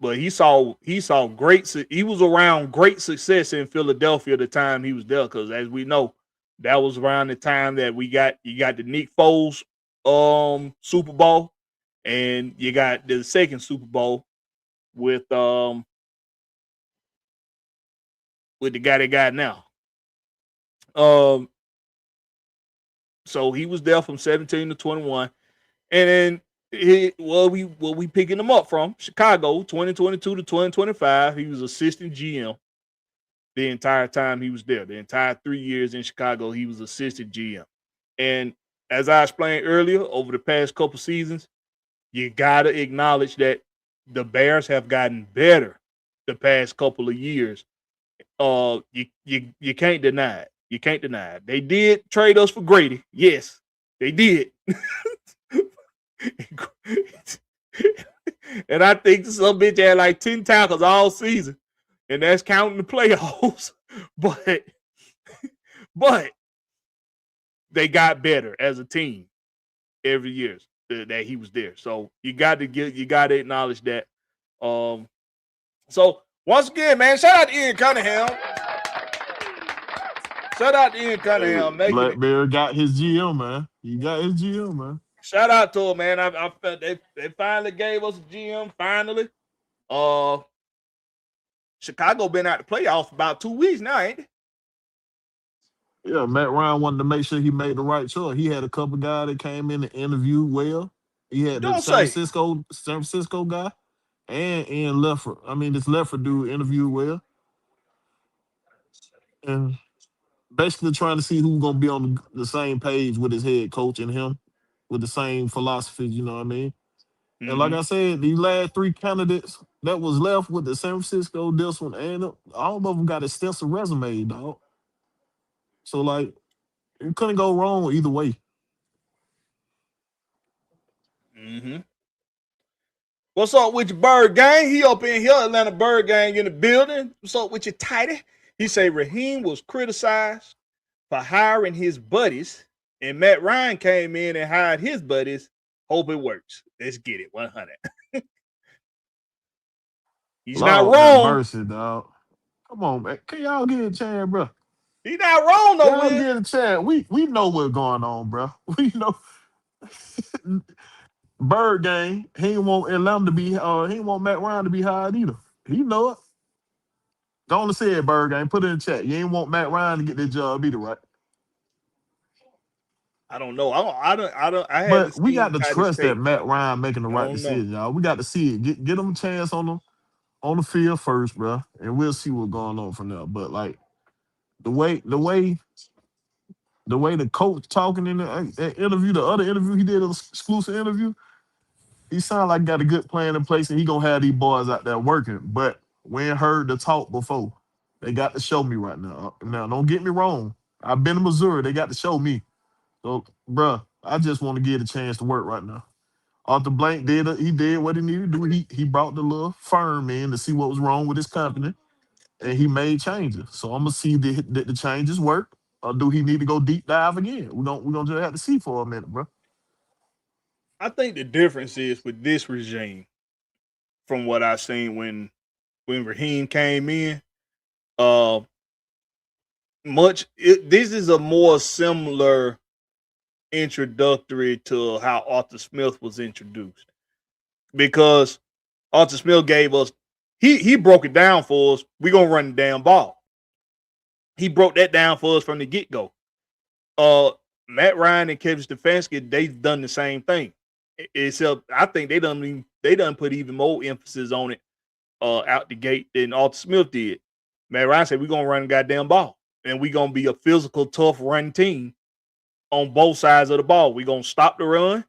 but he saw he was around great success in Philadelphia the time he was there, because as we know, that was around the time that you got the Nick Foles Super Bowl, and you got the second Super Bowl with the guy they got now. So he was there from 17 to 21, and then we picking him up from Chicago 2022 to 2025. He was assistant GM the entire time he was there. The entire 3 years in Chicago, he was assistant GM. And as I explained earlier, over the past couple seasons, you gotta acknowledge that the Bears have gotten better the past couple of years. You can't deny it. You can't deny it. They did trade us for Grady. Yes, they did. And I think some bitch had like 10 tackles all season, and that's counting the playoffs. But they got better as a team every year that he was there. So you got to acknowledge that. So once again, man, shout out to Ian Cunningham. Shout out to Ian Cunningham. Hey, Blakberry got his GM, man. He got his GM, man. Shout out to him, man. I felt they finally gave us a GM. Finally, Chicago been out the playoffs for about 2 weeks now, ain't it? Yeah, Matt Ryan wanted to make sure he made the right choice. He had a couple guys that came in and interviewed well. He had the San Francisco guy and Ian Leffert. I mean, this Leffert dude interviewed well, and basically trying to see who's gonna be on the same page with his head coach and him, with the same philosophy. You know what I mean? Mm-hmm. And like I said, these last 3 candidates that was left with the San Francisco, this one, and all of them got extensive resume, dog. So like, it couldn't go wrong either way. Mm-hmm. What's up with your Bird Gang? He up in here, Atlanta Bird Gang in the building. What's up with your tighty? He say Raheem was criticized for hiring his buddies, and Matt Ryan came in and hired his buddies. Hope it works. Let's get it. 100. He's Lord, not wrong. Mercy, dog. Come on, man. Can y'all get a chance, bro? He's not wrong, though. Y'all get a chance. We know what's going on, bro. We know. Bird Gang, he ain't want Atlanta to be. He ain't want Matt Ryan to be hired either. He know it. Don't say it, Bird Gang. Put it in the chat. You ain't want Matt Ryan to get that job either, right? I don't know. I don't. But we got to trust that Matt Ryan making the right decision, y'all. We got to see it. Get him a chance on the field first, bro, and we'll see what's going on from there. But like the way the coach talking in the interview, the other interview he did, an exclusive interview, he sounded like he got a good plan in place and he gonna have these boys out there working. But we ain't heard the talk before. They got to show me right now. Now, don't get me wrong. I've been to Missouri. They got to show me. So, bruh, I just want to get a chance to work right now. Arthur Blank did what he needed to do. He brought the little firm in to see what was wrong with his company, and he made changes. So I'm gonna see that the changes work, or do he need to go deep dive again? We're gonna just have to see for a minute, bro. I think the difference is with this regime, from what I seen when Raheem came in, this is a more similar introductory to how Arthur Smith was introduced, because Arthur Smith gave us. He broke it down for us. We're gonna run the damn ball. He broke that down for us from the get go. Matt Ryan and Kevin Stefanski, they've done the same thing. Except I think they done put even more emphasis on it out the gate than Arthur Smith did. Matt Ryan said we're gonna run the goddamn ball, and we're gonna be a physical, tough run team on both sides of the ball. We're gonna stop the run,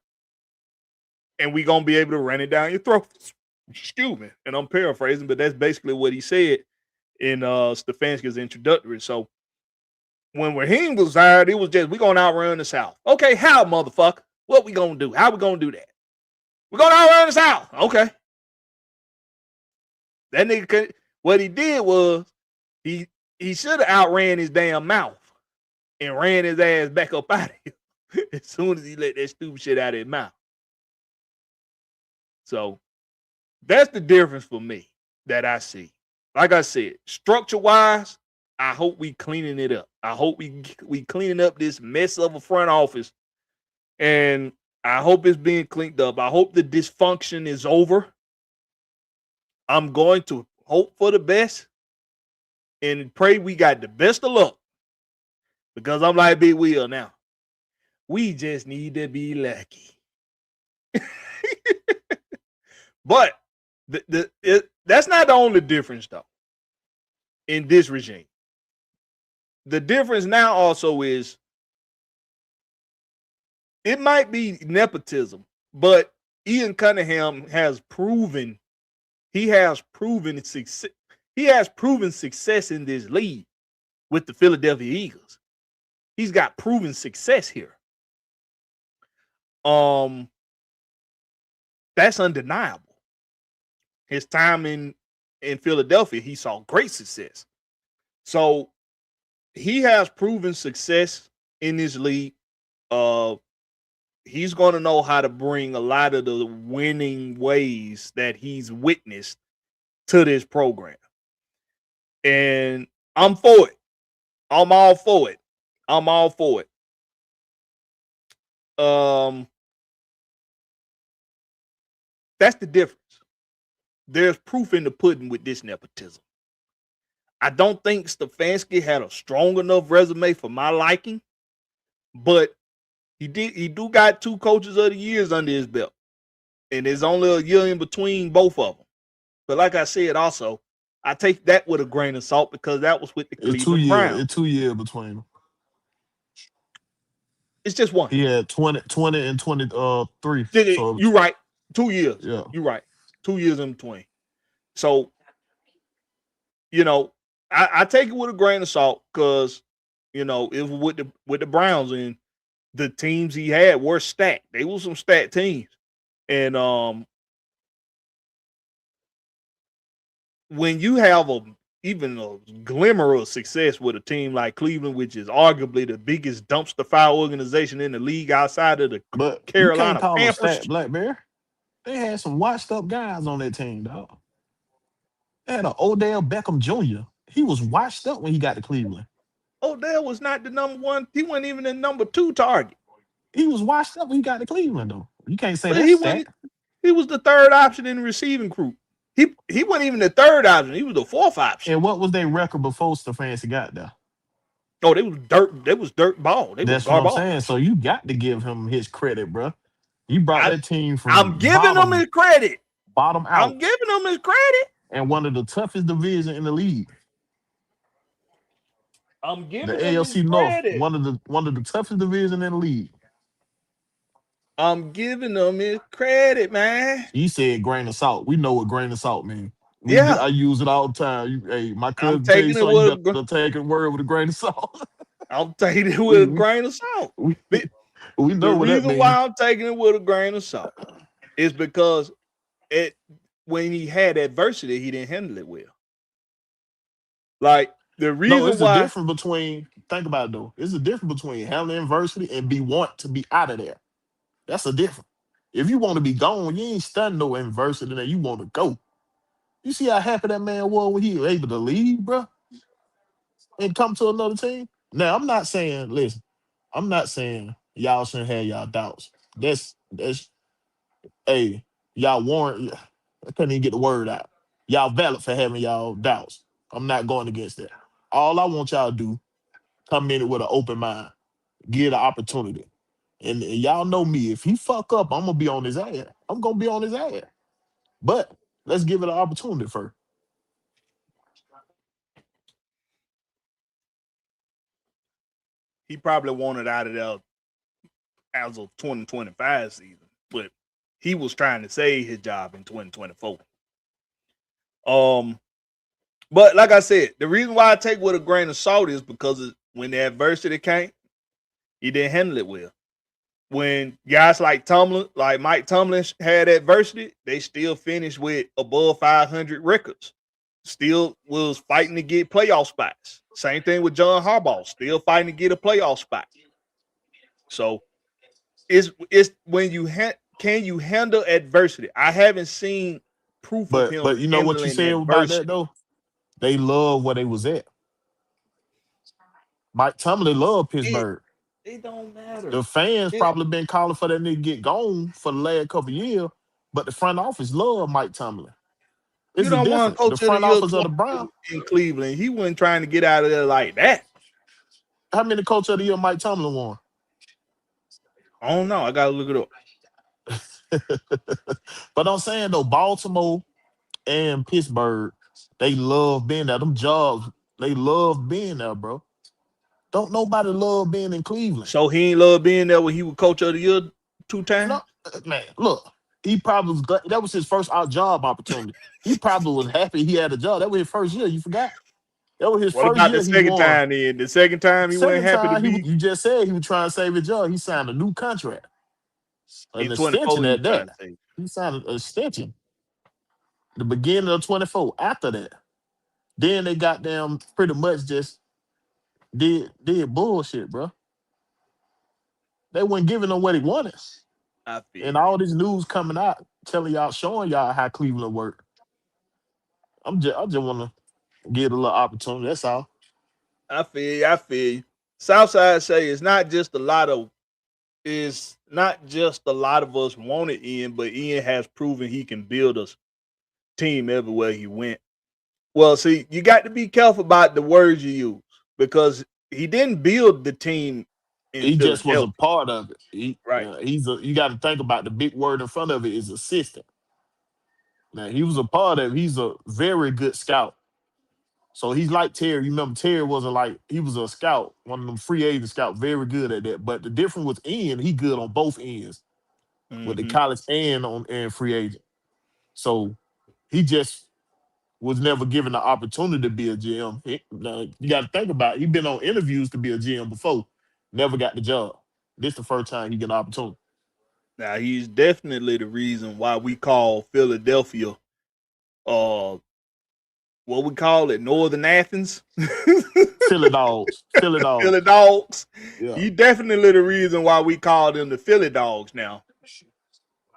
and we're gonna be able to run it down your throat. Excuse me, and I'm paraphrasing, but that's basically what he said in Stefanski's introductory. So when Raheem was hired, it was just we're gonna outrun the South. Okay, how, motherfucker? What we gonna do? How we gonna do that? We're gonna outrun the South. Okay. That nigga, what he did was he should have outran his damn mouth and ran his ass back up out of here as soon as he let that stupid shit out of his mouth. So that's the difference for me that I see. Like I said, structure-wise, I hope we cleaning it up. I hope we cleaning up this mess of a front office, and I hope it's being cleaned up. I hope the dysfunction is over. I'm going to hope for the best and pray we got the best of luck, because I'm like Big Will now. We just need to be lucky. But that's not the only difference, though, in this regime. The difference now also is it might be nepotism, but Ian Cunningham has proven success. He has proven success in this league with the Philadelphia Eagles. He's got proven success here. That's undeniable. His time in Philadelphia, he saw great success. So he has proven success in this league. He's going to know how to bring a lot of the winning ways that he's witnessed to this program. And I'm for it. I'm all for it. I'm all for it. That's the difference. There's proof in the pudding with this nepotism. I don't think Stefanski had a strong enough resume for my liking, but he do got 2 coaches of the years under his belt, and there's only a year in between both of them. But like I said, also, I take that with a grain of salt because that was with the Cleveland Browns. It's 2 years between them. It's just one. He had 20 and 23. So you're right. 2 years. Yeah. You're right. 2 years in between. So, I take it with a grain of salt because, it was with the Browns, and the teams he had were stacked. They were some stacked teams. And when you have even a glimmer of success with a team like Cleveland, which is arguably the biggest dumpster fire organization in the league outside of the Carolina Panthers. Blakberry. They had some washed up guys on that team, dog. They had an Odell Beckham Jr. He was washed up when he got to Cleveland. Odell was not the number 1. He wasn't even the number 2 target. He was washed up when he got to Cleveland, though. You can't say that. He was the 3rd option in the receiving group. He wasn't even the 3rd option. He was the 4th option. And what was their record before Stefanski got there? Oh, they was dirt. They was dirt ball. That's what I'm saying. So you got to give him his credit, bro. You brought that team from. I'm giving him his credit. Bottom out. I'm giving him his credit. And one of the toughest divisions in the league. I'm giving the him AFC his North, credit. one of the toughest divisions in the league. I'm giving him his credit, man. You said grain of salt. We know what grain of salt means. I use it all the time. My cousin Jay, so you got to take a word with a grain of salt. I'm taking it with a grain of salt. We know what that means. The reason why I'm taking it with a grain of salt is because when he had adversity, he didn't handle it well. Like the reason it's why. A difference between, think about it though. It's a difference between handling adversity and want to be out of there. That's a difference. If you want to be gone, you ain't studying no adversity that you want to go. You see how happy that man was when he was able to leave, bro, and come to another team? Now, I'm not saying y'all shouldn't have y'all doubts. That's y'all warrant. I couldn't even get the word out. Y'all valid for having y'all doubts. I'm not going against that. All I want y'all to do, come in with an open mind, get an opportunity. And y'all know me. If he fuck up, I'm gonna be on his ass. I'm gonna be on his ass. But let's give it an opportunity first. He probably wanted out of there as of 2025 season, but he was trying to save his job in 2024. Um, but like I said, the reason why I take with a grain of salt is because when the adversity came, he didn't handle it well. When guys like Tomlin, like Mike Tomlin, had adversity, they still finished with above 500 records. Still was fighting to get playoff spots. Same thing with John Harbaugh, still fighting to get a playoff spot. So it's when you can you handle adversity? I haven't seen proof of him But you know what you handling said about that adversity. though? They love where they was at. Mike Tomlin loved It Pittsburgh. it don't The matter. fans It, probably been calling for that nigga to get gone for the last couple of years, but the front office love Mike Tomlin. you It's a don't want difference. The coach of the front year office of twice the Browns. in Cleveland. He wasn't trying to get out of there like that. How many coach of the year Mike Tomlin won? I don't know. I gotta look it up. But I'm saying though, Baltimore and Pittsburgh, they love being there. Them jobs, they love being there, bro. Don't nobody love being in Cleveland. So he ain't love being there when he was coach of the year 2 times. No, man, look, he probably was glad, that was his first out job opportunity. He probably was happy he had a job. That was his first year. You forgot? That was his What first about the year he second won. time then? The second time he wasn't Second happy to time, be you just said he was trying to save his job. He signed a new contract, an in 24. extension He was at trying that. to say. He signed an extension the beginning of 24. After that, then they got them pretty much just did bullshit, bro. They weren't giving them what he wanted. I feel And you. all this news coming out telling y'all, showing y'all how Cleveland work. I just want to get a little opportunity. That's all. I feel you. I feel you. Southside say it's not just a lot of us wanted Ian, but Ian has proven he can build a team everywhere he went. Well, see, you got to be careful about the words you use because he didn't build the team in He just was a Philadelphia, part of it. right? He's a. You got to think about the big word in front of it is assistant. Now he was a part of it. He's a very good scout. So he's like Terry. You remember Terry wasn't like he was a scout, one of them free agent scout, very good at that. But the difference with Ian, he good on both ends with the Mm-hmm. college and free agent. So he just was never given the opportunity to be a GM. Now, you got to think about it. He been on interviews to be a GM before, never got the job. This the first time he get an opportunity. Now he's definitely the reason why we call Philadelphia, uh, what we call it, Northern Athens, Philly dogs, Philly Philly dogs. Dogs. Yeah, He definitely the reason why we call them the Philly Dogs now.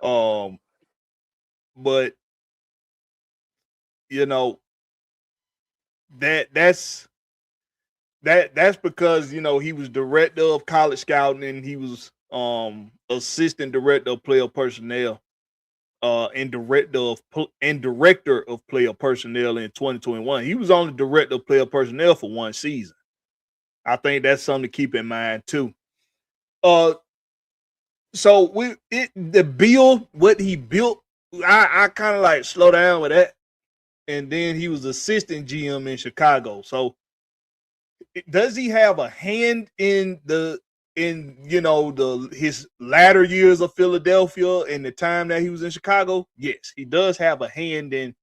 Um, but you know that's that's because he was director of college scouting and he was assistant director of player personnel and director of player personnel in 2021. He was only director of player personnel for one season. I think that's something to keep in mind too. Uh so the build what he built, I kind of like slow down with that. And then he was assistant GM in Chicago. So does he have a hand in his latter years of Philadelphia and the time that he was in Chicago? Yes, he does have a hand in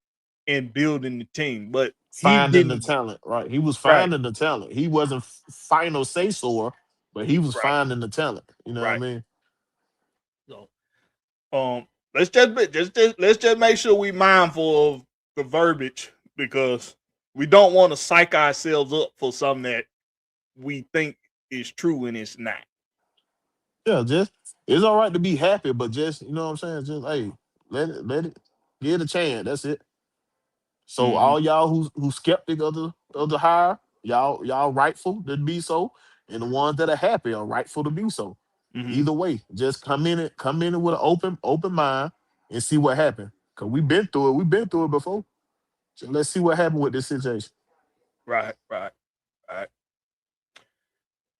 building the team, but he finding the didn't. talent. Right, he was Right, finding the talent. He wasn't final say so, but he was right, finding the talent. You know what I right. mean? So let's let's just make sure we mindful of the verbiage because we don't want to psych ourselves up for something that we think is true and it's not. Yeah, just it's all right to be happy, but just you know what I'm saying. Just hey, let it give it a chance. That's it. So Mm-hmm. all y'all who skeptic of the hire, y'all rightful to be so, and the ones that are happy are rightful to be so. Mm-hmm. Either way, just come in it with an open mind and see what happens. Cause we been through it. We been through it before. So let's see what happened with this situation. Right.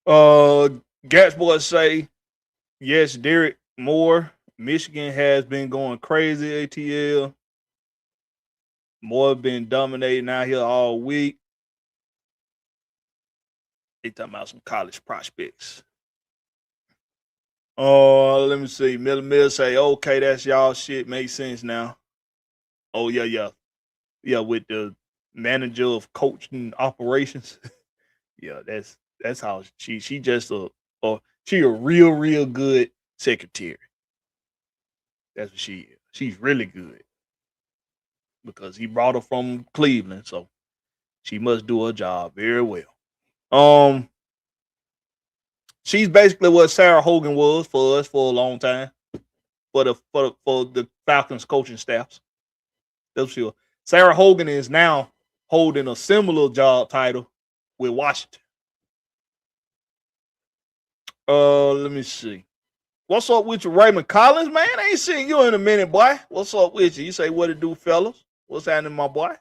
Uh, Gats boys say yes. Derek Moore, Michigan has been going crazy. ATL Moore been dominating out here all week. They talking about some college prospects. Let me see. Mill say, okay, that's y'all shit. Makes sense now. Oh yeah. With the manager of coaching operations. Yeah, that's how she just she a real good secretary. That's what she is. She's really good because he brought her from Cleveland, so she must do her job very well. She's basically what Sarah Hogan was for us for a long time for the Falcons coaching staffs. That's sure. Sarah Hogan is now holding a similar job title with Washington. Let me see. What's up with you, Raymond Collins, man? I ain't seen you in a minute, boy. What's up with you? You say what it do, fellas? What's happening, my boy?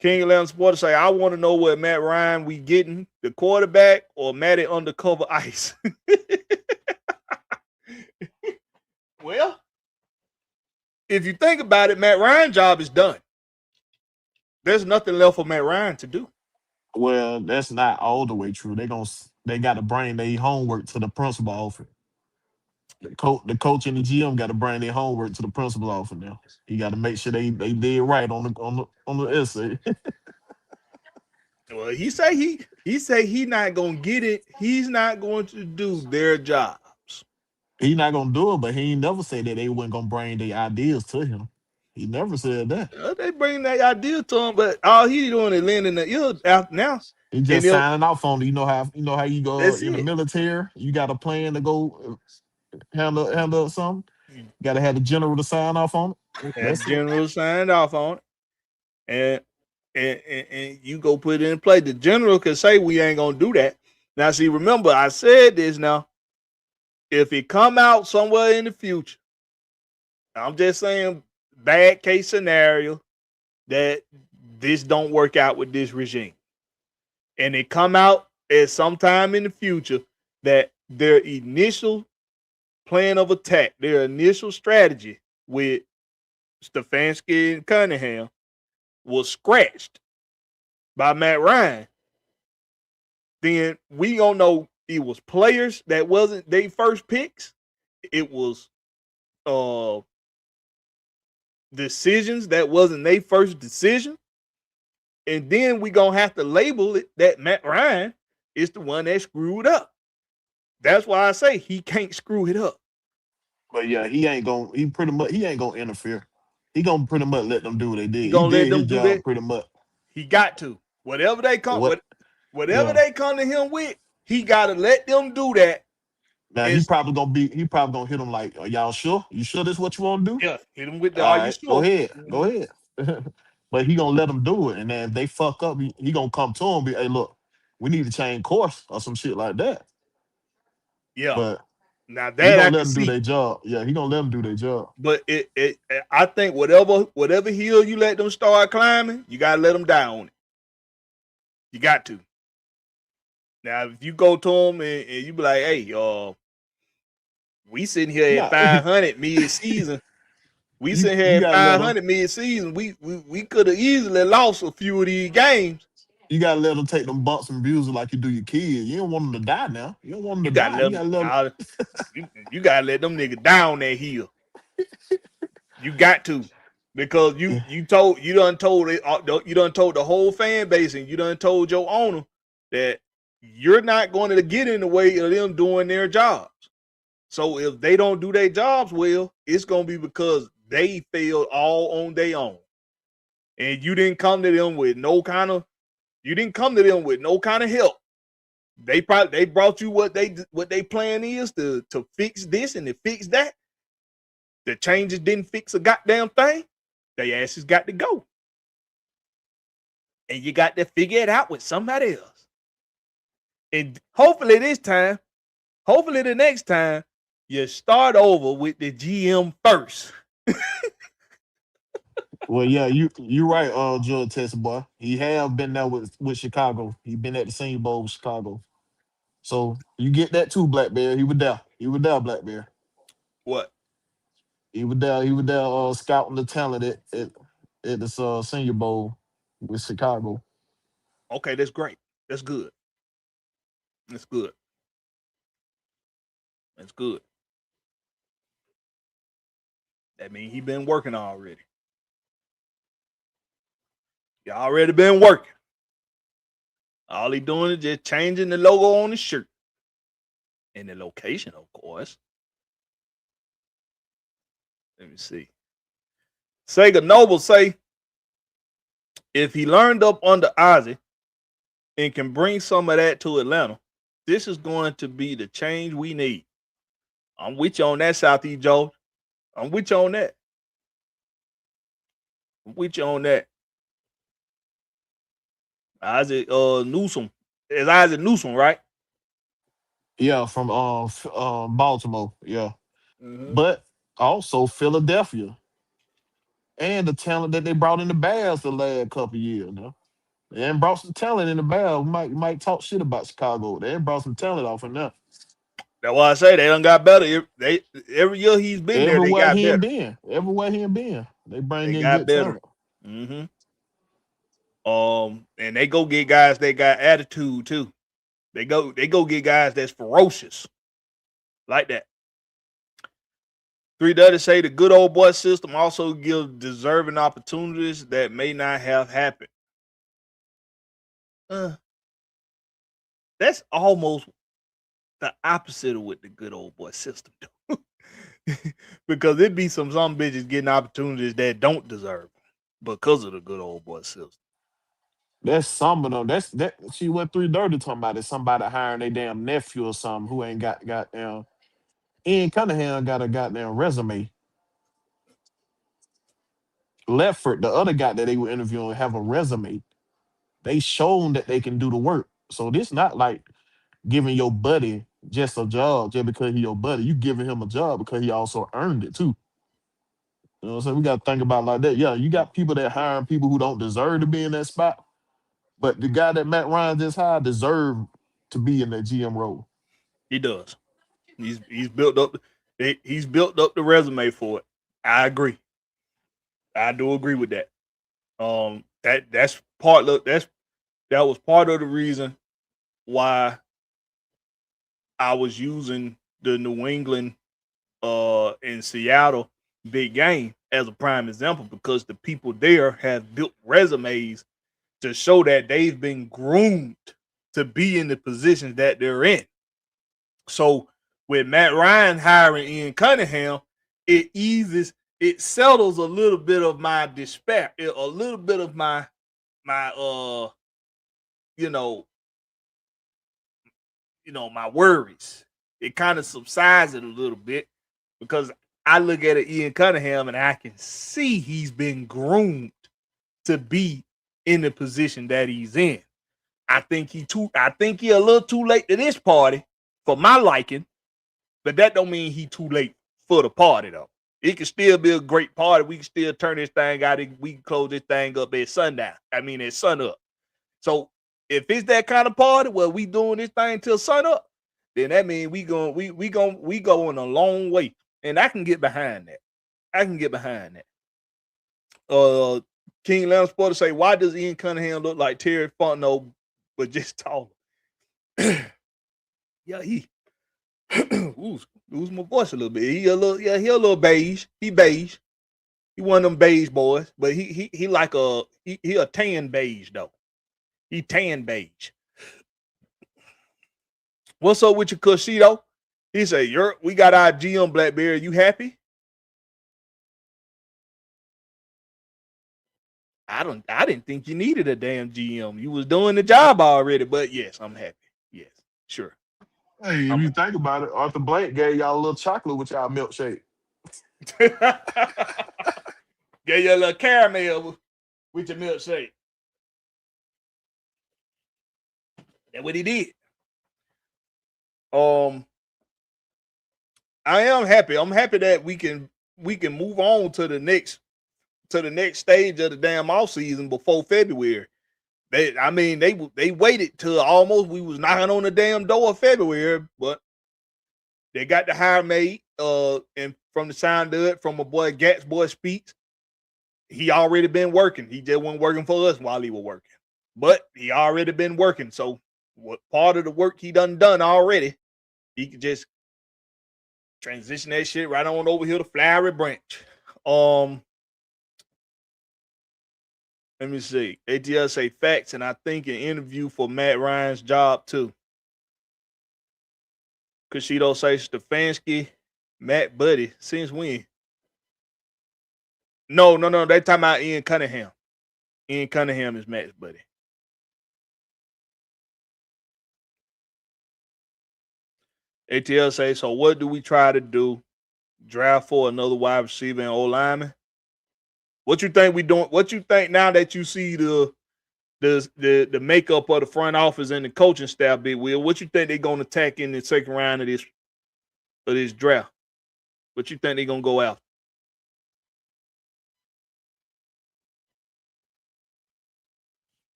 King 11 Supporter say, I want to know what Matt Ryan we getting, the quarterback or Matty undercover ice? Well, if you think about it, Matt Ryan's job is done. There's nothing left for Matt Ryan to do. Well, that's not all the way true. They got to bring their homework to the principal office. The coach and the GM got to bring their homework to the principal office now. He got to make sure they did right on the essay. Well, he say he not gonna get it. He's not going to do their jobs. He not gonna do it, but he ain't never said that they wasn't gonna bring their ideas to him. He never said that. They bring that idea to him, but all he doing is lending the ear out now. He just signing off on it. You know how you go in the it. military. You got a plan to go handle something. You got to have the general to sign off on it. Have the general signed off on it, and you go put it in play. The general can say we ain't gonna do that. Now, see, remember I said this. Now, if it come out somewhere in the future, I'm just saying, bad case scenario that this don't work out with this regime, and it come out at some time in the future that their initial plan of attack, their initial strategy with Stefanski and Cunningham was scratched by Matt Ryan, then we don't know it was players that wasn't they first picks. It was decisions that wasn't their first decision. And then we gonna have to label it that Matt Ryan is the one that screwed up. That's why I say he can't screw it up. But yeah, he ain't gonna interfere. He gonna pretty much let them do what they did. He gonna let them his do job that pretty much. He got to. Whatever they come they come to him with, he gotta let them do that. Now he probably gonna hit them like, are y'all sure? You sure this is what you want to do? Yeah, hit him with the are you sure? Go ahead. But he gonna let them do it. And then if they fuck up, he gonna come to him and be, hey, look, we need to change course or some shit like that. Yeah. But now that he gonna I let can them see. do their job. Yeah, he gonna let them do their job. But I think whatever hill you let them start climbing, you gotta let them die on it. You got to. Now, if you go to them and you be like, hey, we sitting here at 500 mid-season. We sitting here at 500 mid-season. We could have easily lost a few of these games. You gotta let them take them bumps and bruises like you do your kids. You don't want them to die now. You don't want them to die. You gotta let them niggas down that hill. You got to, because you done told the whole fan base, and you done told your owner that you're not going to get in the way of them doing their jobs. So if they don't do their jobs well, it's gonna be because they failed all on their own, and you didn't come to them with no kind of help. They brought you what they plan is to fix this and to fix that. The changes didn't fix a goddamn thing. They asses got to go, and you got to figure it out with somebody else. And hopefully the next time, you start over with the GM first. Well, yeah, you right, Judge Test boy. He have been there with Chicago. He been at the Senior Bowl with Chicago. So you get that too, Blackberry. He was there. He was there, Blackberry. What? He was there. He was there scouting the talent at this Senior Bowl with Chicago. Okay, that's great. That's good. That's good. That's good. That means he been working already. He already been working. All he doing is just changing the logo on his shirt. And the location, of course. Let me see. Sega Noble say, if he learned up under Ozzy and can bring some of that to Atlanta, this is going to be the change we need. I'm with you on that, Southeast Joe. I'm with you on that. I'm with you on that. Isaac Newsom. It's Isaac Newsom, right? Yeah, from Baltimore. Yeah, Mm-hmm. but also Philadelphia and the talent that they brought in the Bears the last couple years. Now and brought some talent in the Bears. Might talk shit about Chicago. They brought some talent off in there. That's why I say they done got better. Every year he's been there, they Everywhere got he ain't better. been, everywhere he ain't been, they bring They in got good better. talent. Mm-hmm. And they go get guys that got attitude too. They go get guys that's ferocious. Like that. 3W say the good old boy system also gives deserving opportunities that may not have happened. That's almost the opposite of what the good old boy system do. Because it be some bitches getting opportunities that don't deserve them because of the good old boy system. That's some of them. That she went 330 talking about it. Somebody hiring their damn nephew or something who ain't got goddamn. Ian Cunningham got a goddamn resume. Lefford, the other guy that they were interviewing, have a resume. They shown that they can do the work. So this not like giving your buddy just a job just because he your buddy. You giving him a job because he also earned it too. You know what I'm saying? We got to think about it like that. Yeah, you got people that hiring people who don't deserve to be in that spot, but the guy that Matt Ryan just hired deserved to be in that GM role. He does. He's built up. He's built up the resume for it. I agree. I do agree with that. That's part. Look, that was part of the reason why I was using the New England in Seattle big game as a prime example, because the people there have built resumes to show that they've been groomed to be in the positions that they're in. So with Matt Ryan hiring Ian Cunningham, it settles a little bit of my despair, a little bit of my you know my worries. It kind of subsides it a little bit, because I look at Ian Cunningham and I can see he's been groomed to be in the position that he's in. I think he a little too late to this party for my liking, but that don't mean he too late for the party though. It can still be a great party. We can still turn this thing out. We can close this thing up at sundown. At sun up. So if it's that kind of party where we doing this thing till sun up, then that means we going a long way. And I can get behind that. King Lamb Sporter say, why does Ian Cunningham look like Terry Fontenot but just taller? Yeah, he lose my voice a little bit. He a little beige. He beige. He one of them beige boys, but he like he a tan beige though. He tan beige. What's up with your Cushido? He said, we got our GM Blackberry. You happy? I didn't think you needed a damn GM. You was doing the job already, but yes, I'm happy. Yes, sure. Hey, if you think about it, Arthur Blank gave y'all a little chocolate with y'all milkshake. Gave you a little caramel with your milkshake. That's what he did. I am happy. I'm happy that we can we can move on to the next stage of the damn off season before February. They waited till almost we was knocking on the damn door of February, but they got the hire made. And from the sound of it, from my boy Gats boy speaks, he already been working. He just wasn't working for us while he was working, but he already been working. So what part of the work he done already, he could just transition that shit right on over here to Flowery Branch. Let me see. ATL say facts, and I think an interview for Matt Ryan's job too. Cushido say Stefanski, Matt Buddy. Since when? No. They talking about Ian Cunningham. Ian Cunningham is Matt's buddy. ATL say, so what do we try to do? Draft for another wide receiver and O-lineman? What you think we doing? What you think now that you see the makeup of the front office and the coaching staff, Big Will? What you think they're gonna attack in the second round of this draft? What you think they're gonna go after?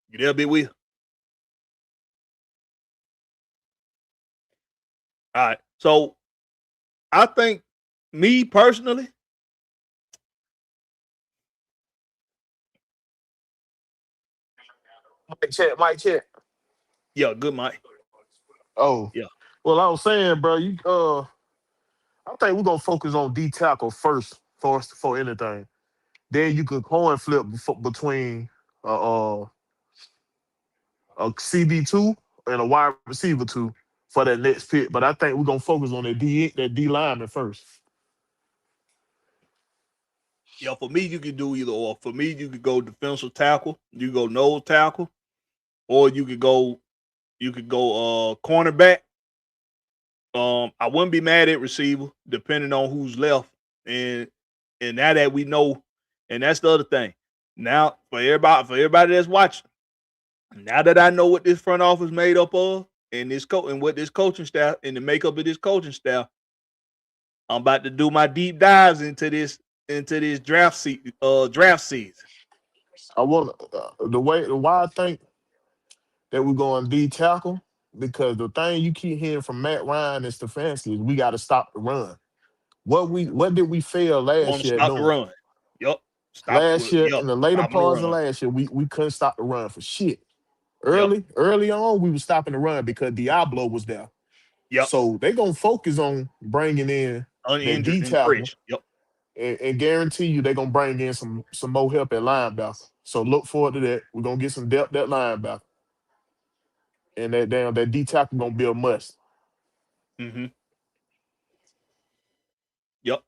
You there, Big Will? All right. So I think me personally, Mike check. yeah, good Mike. Oh, Yeah. well, I was saying, bro, I think we're gonna focus on D tackle first for anything. Then you could coin flip between a CB2 and a wide receiver two for that next pick. But I think we're gonna focus on that D lineman first. Yeah, for me, you could do either or. For me, you could go defensive tackle, you go nose tackle, or you could go cornerback. I wouldn't be mad at receiver, depending on who's left. And now that we know, and that's the other thing. Now, for everybody that's watching, now that I know what this front office made up of, and what this coaching staff and the makeup of this coaching staff, I'm about to do my deep dives into this draft season. I want why I think that we're going D tackle because the thing you keep hearing from Matt Ryan and Stefanski is we got to stop the run. What did we fail Want last to year stop the doing? run? Yup. Last year, in the later Stopping the parts of run. last year, we couldn't stop the run for shit. Yep. Early on, we were stopping the run because Diablo was there. Yep. So they gonna focus on bringing in that D Uninjured and tackle fresh. Yep. and guarantee you they're gonna bring in some more help at linebacker. So look forward to that. We're gonna get some depth at linebacker. And that D tackle gonna be a must. Mm-hmm. Yep.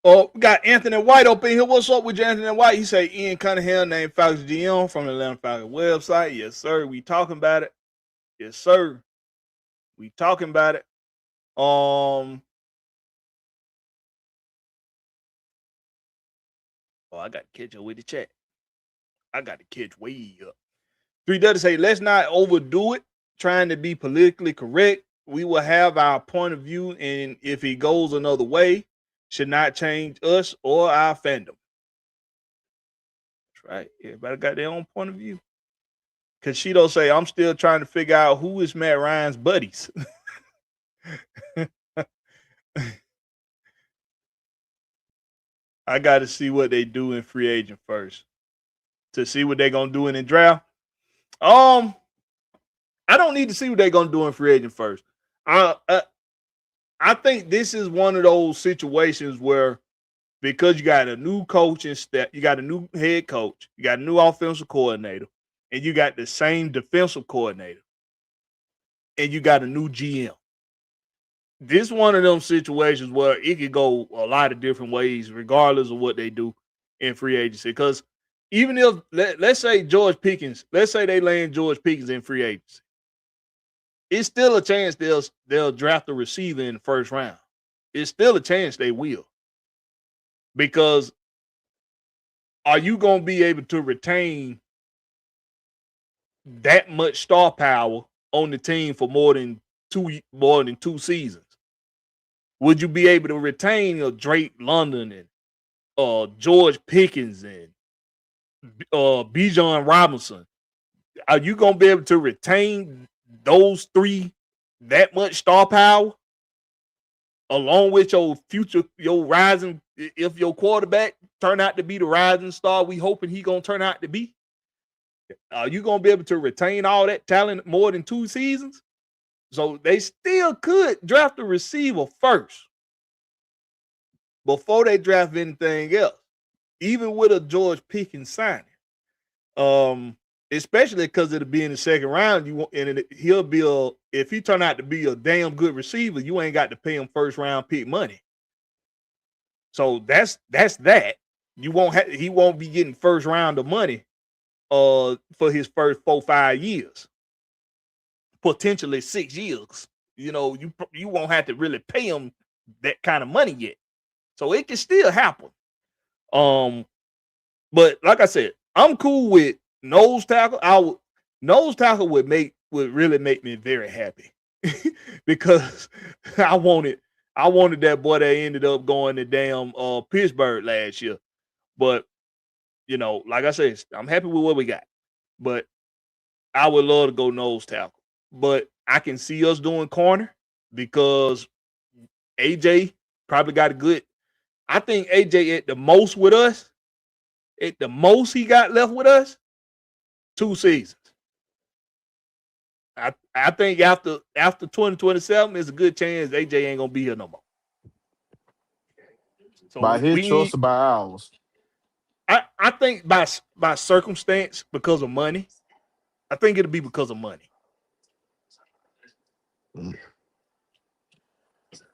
Oh, we got Anthony White up in here. What's up with you, Anthony White? He say Ian Cunningham named Falcons GM from the Atlanta Falcons website. Yes, sir. We talking about it. Yes, sir. We talking about it. Oh, I got to catch up with the chat. I got to catch way up. 3W say, let's not overdo it, trying to be politically correct. We will have our point of view, and if it goes another way, should not change us or our fandom. That's right. Everybody got their own point of view. Kashido say, I'm still trying to figure out who is Matt Ryan's buddies. I got to see what they do in free agent first to see what they're going to do in the draft. I don't need to see what they're going to do in free agent first. I think this is one of those situations where because you got a new coach and staff, you got a new head coach, you got a new offensive coordinator, and you got the same defensive coordinator, and you got a new GM. This is one of them situations where it could go a lot of different ways, regardless of what they do in free agency. Because even if let's say George Pickens, let's say they land George Pickens in free agency, it's still a chance they'll draft a receiver in the first round. It's still a chance they will. Because are you going to be able to retain that much star power on the team for more than two seasons would you be able to retain Drake London and George Pickens and Bijan Robinson? Are you gonna be able to retain those three that much star power along with your rising? If your quarterback turn out to be the rising star we hoping he gonna turn out to be, are you gonna be able to retain all that talent more than 2 seasons? So they still could draft a receiver first before they draft anything else, even with a George Pickens signing. Especially because it'll be in the second round. He'll be if he turn out to be a damn good receiver, you ain't got to pay him first round pick money. So that's that. He won't be getting first round of money for his first 4-5 years. Potentially 6 years. You won't have to really pay him that kind of money yet. So it can still happen. But like I said, I'm cool with nose tackle. Nose tackle would really make me very happy because I wanted that boy that ended up going to damn Pittsburgh last year. But like I said, I'm happy with what we got. But I would love to go nose tackle. But I can see us doing corner because AJ probably got a good. I think AJ at the most he got left with us, 2 seasons. I think after 2027, there's a good chance AJ ain't gonna be here no more. So by his choice or by ours? I think by circumstance because of money. I think it'll be because of money.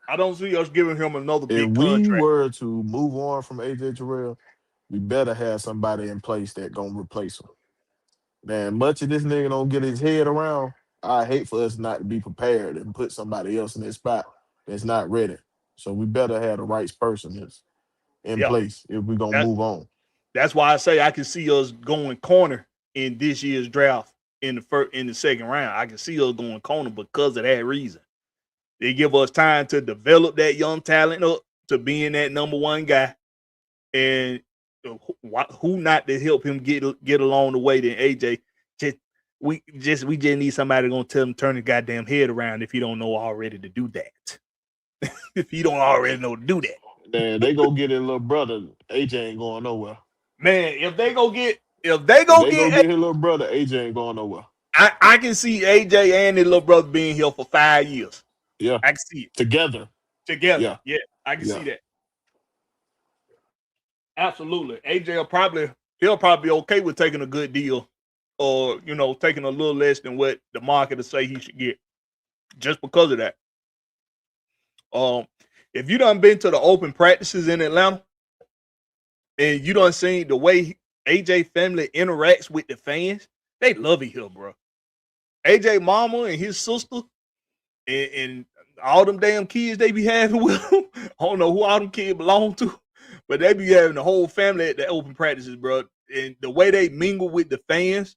I don't see us giving him another big contract. If we were to move on from AJ Terrell, we better have somebody in place that gonna replace him. Man, much of this nigga don't get his head around. I hate for us not to be prepared and put somebody else in that spot that's not ready. So we better have the right person that's in place if we're gonna move on. That's why I say I can see us going corner in this year's draft in the second round. I can see us going corner because of that reason. They give us time to develop that young talent up to being that number one guy, and who not to help him get along the way than AJ. We just need somebody gonna tell him turn his goddamn head around if he don't know already to do that. If he don't already know to do that. Man, they go get his little brother. AJ ain't going nowhere. Man, if they go get his little brother, AJ ain't going nowhere. I can see AJ and his little brother being here for 5 years. Yeah, I can see it together. Yeah, I can see that. Absolutely, AJ he'll probably be okay with taking a good deal, or taking a little less than what the market will say he should get, just because of that. If you done been to the open practices in Atlanta, and you done seen the way AJ family interacts with the fans, they love it here, bro. AJ mama and his sister and all them damn kids they be having with them. I don't know who all them kids belong to, but they be having the whole family at the open practices, bro. And the way they mingle with the fans,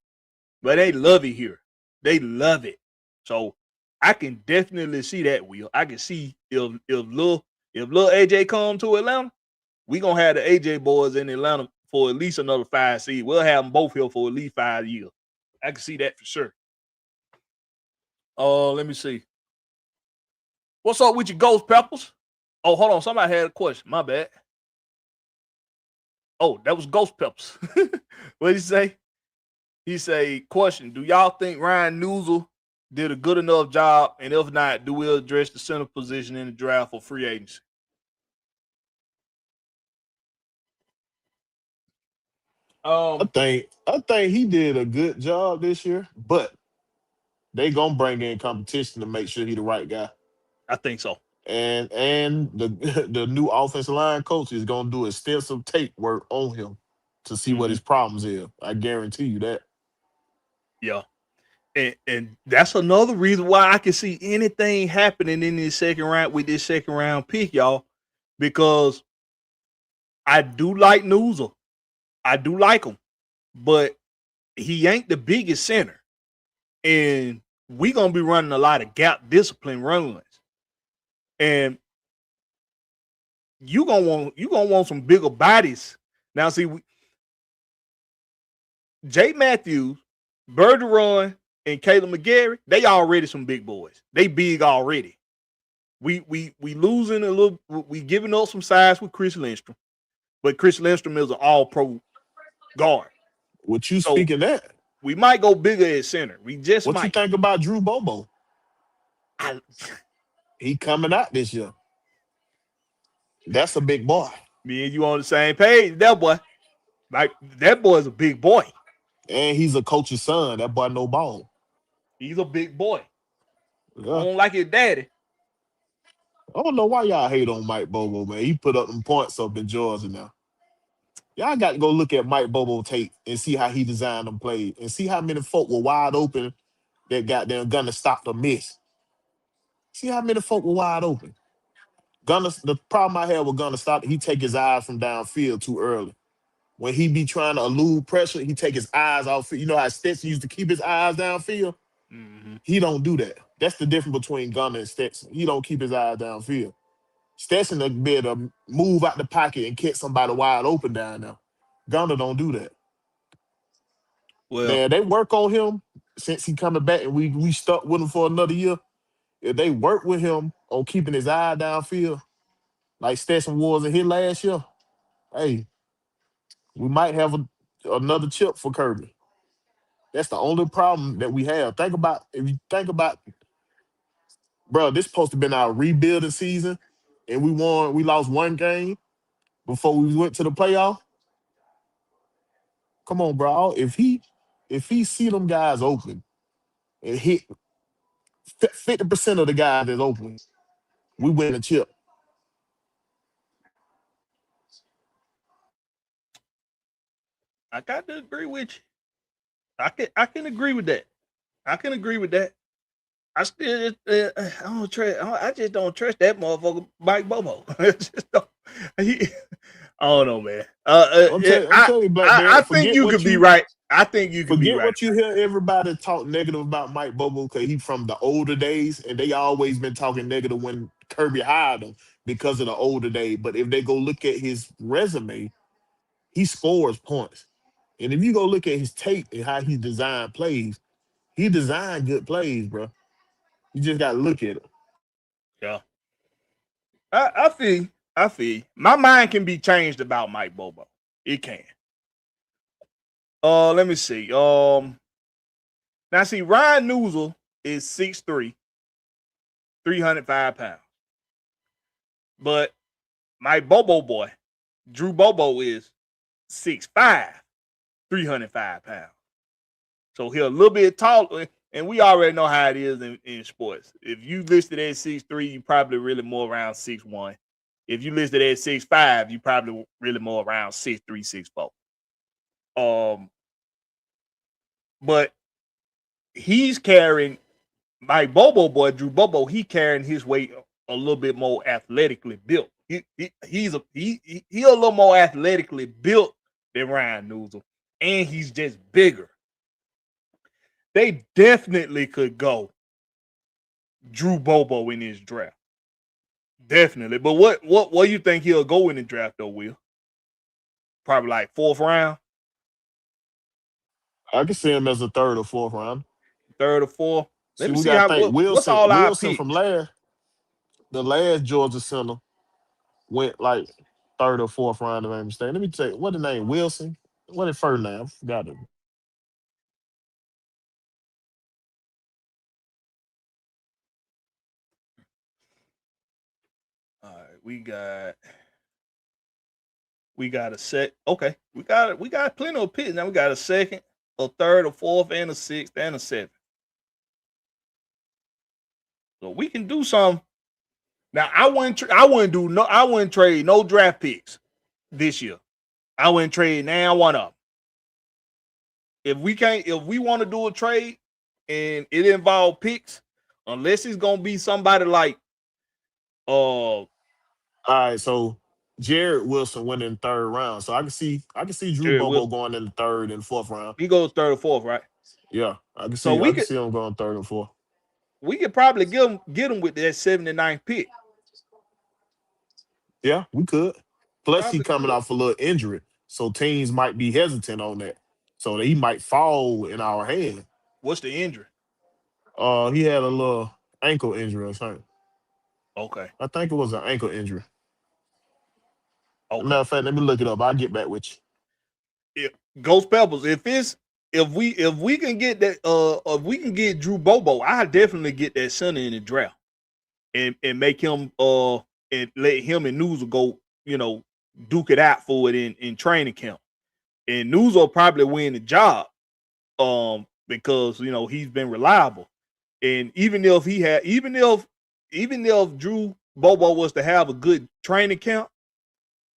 but they love it here. They love it. So I can definitely see that, Will. I can see if little AJ come to Atlanta, we gonna have the AJ boys in Atlanta for at least another 5 seasons. We'll have them both here for at least 5 years. I can see that for sure. Let me see. What's up with your Ghost Peppers? Oh, hold on. Somebody had a question. My bad. Oh, that was Ghost Peppers. What did he say? He say, question, do y'all think Ryan Newsel did a good enough job? And if not, do we address the center position in the draft for free agency? I think he did a good job this year, but they gonna bring in competition to make sure he the right guy. I think so. And the new offensive line coach is gonna do extensive tape work on him to see what his problems is. I guarantee you that. Yeah. And that's another reason why I can see anything happening in this second round with this second round pick, y'all, because I do like Newsel. I do like him, but he ain't the biggest center. And we going to be running a lot of gap discipline runs. And you gonna want some bigger bodies. Now, see, Jay Matthews, Bergeron, and Caleb McGarry, they already some big boys. They big already. We losing a little. We giving up some size with Chris Lindstrom, but Chris Lindstrom is an all-pro guard. What you So speaking that? we might go bigger at center. We just What might. you think about Drew Bobo? I, He coming out this year. That's a big boy. me and you on the same page, that boy. Like that boy's a big boy. And he's a coach's son. That boy no ball. He's a big boy. Yeah. I don't like his daddy. I don't know why y'all hate on Mike Bobo, man. He put up them points up in Georgia now. Y'all got to go look at Mike Bobo tape and see how he designed them plays and see how many folk were wide open that goddamn Gunner stopped a miss. See how many folk were wide open. The problem I had with Gunner stop, he take his eyes from downfield too early. When he be trying to elude pressure, he take his eyes off. You know how Stetson used to keep his eyes downfield? Mm-hmm. He don't do that. That's the difference between Gunner and Stetson. He don't keep his eyes downfield. Stetson will be able to move out the pocket and catch somebody wide open down there. Gunner don't do that. Well, Man, they work on him since he coming back, and we stuck with him for another year. If they work with him on keeping his eye downfield, like Stetson was in his last year, hey, we might have another chip for Kirby. That's the only problem that we have. If you think about, bro, this supposed to have been our rebuilding season, and we lost one game before we went to the playoff. Come on, bro. If he see them guys open and hit 50% of the guys that's open, we win a chip. I got to agree with you. I can agree with that. I can agree with that. I still I don't trust. I just don't trust that motherfucker, Mike Bobo. I just don't. I don't know, man. I'm telling you, Blakberry, I think you could be right. I think you could be forget right. what you hear everybody talk negative about Mike Bobo because he's from the older days, and they always been talking negative when Kirby hired him because of the older days. But if they go look at his resume, he scores points. And if you go look at his tape and how he designed plays, he designed good plays, bro. You just gotta look at it. Yeah, I feel. I feel. My mind can be changed about Mike Bobo. It can. Let me see. Now see, Ryan Newsel is 6'3", 305 pounds. But my Bobo boy, Drew Bobo, is 6'5", 305 pounds. So he's a little bit taller, and we already know how it is in sports. If you listed at 6'3", you probably really more around 6'1". If you listed at 6'5", you probably really more around 6'3", 6'4". But he's carrying my Bobo boy, Drew Bobo. He carrying his weight a little bit more athletically built. He's a little more athletically built than Ryan Newsel, and he's just bigger. They definitely could go Drew Bobo in this draft. Definitely. But what do you think he'll go in the draft though, Will? Probably like 4th round. I can see him as a 3rd or 4th round. 3rd or 4th. Let See, me we see gotta think what's all our Wilson picks. from the last Georgia center went like 3rd or 4th round, if I'm mistaken. Let me tell you, what the name? Wilson? What the first name? I forgot it. All right, we got a set. Okay, we got plenty of picks. Now we got a 2nd, a 3rd, a 4th, and a 6th, and a 7th. So we can do some. Now I wouldn't trade no draft picks this year. I wouldn't trade now one of them. If we want to do a trade and it involves picks, unless it's gonna be somebody like all right, so Jared Wilson went in 3rd round. So I can see Drew Bobo Wilson going in the 3rd and 4th round. He goes 3rd or 4th, right? Yeah, I can see So I can see him going 3rd and 4th. We could probably get him with that 79th pick. Yeah, we could. Plus, he Probably coming could. off a little injury, so teams might be hesitant on that. So he might fall in our hand. What's the injury? He had a little ankle injury or something. Okay. I think it was an ankle injury. Matter Okay. of fact, let me look it up. I'll get back with If Ghost Pebbles, if we can get that if we can get Drew Bobo, I definitely get that center in the draft and make him and let him and News go, duke it out for it in training camp. And News will probably win the job because he's been reliable. And even if Drew Bobo was to have a good training camp,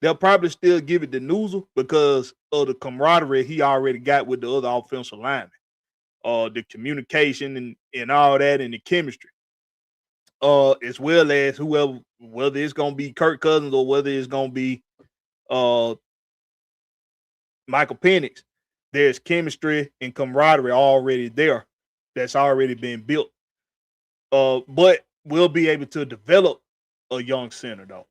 they'll probably still give it to Newsel because of the camaraderie he already got with the other offensive linemen. The communication and all that and the chemistry. As well as whether it's gonna be Kirk Cousins or whether it's gonna be Michael Penix, there's chemistry and camaraderie already there that's already been built. But we'll be able to develop a young center though.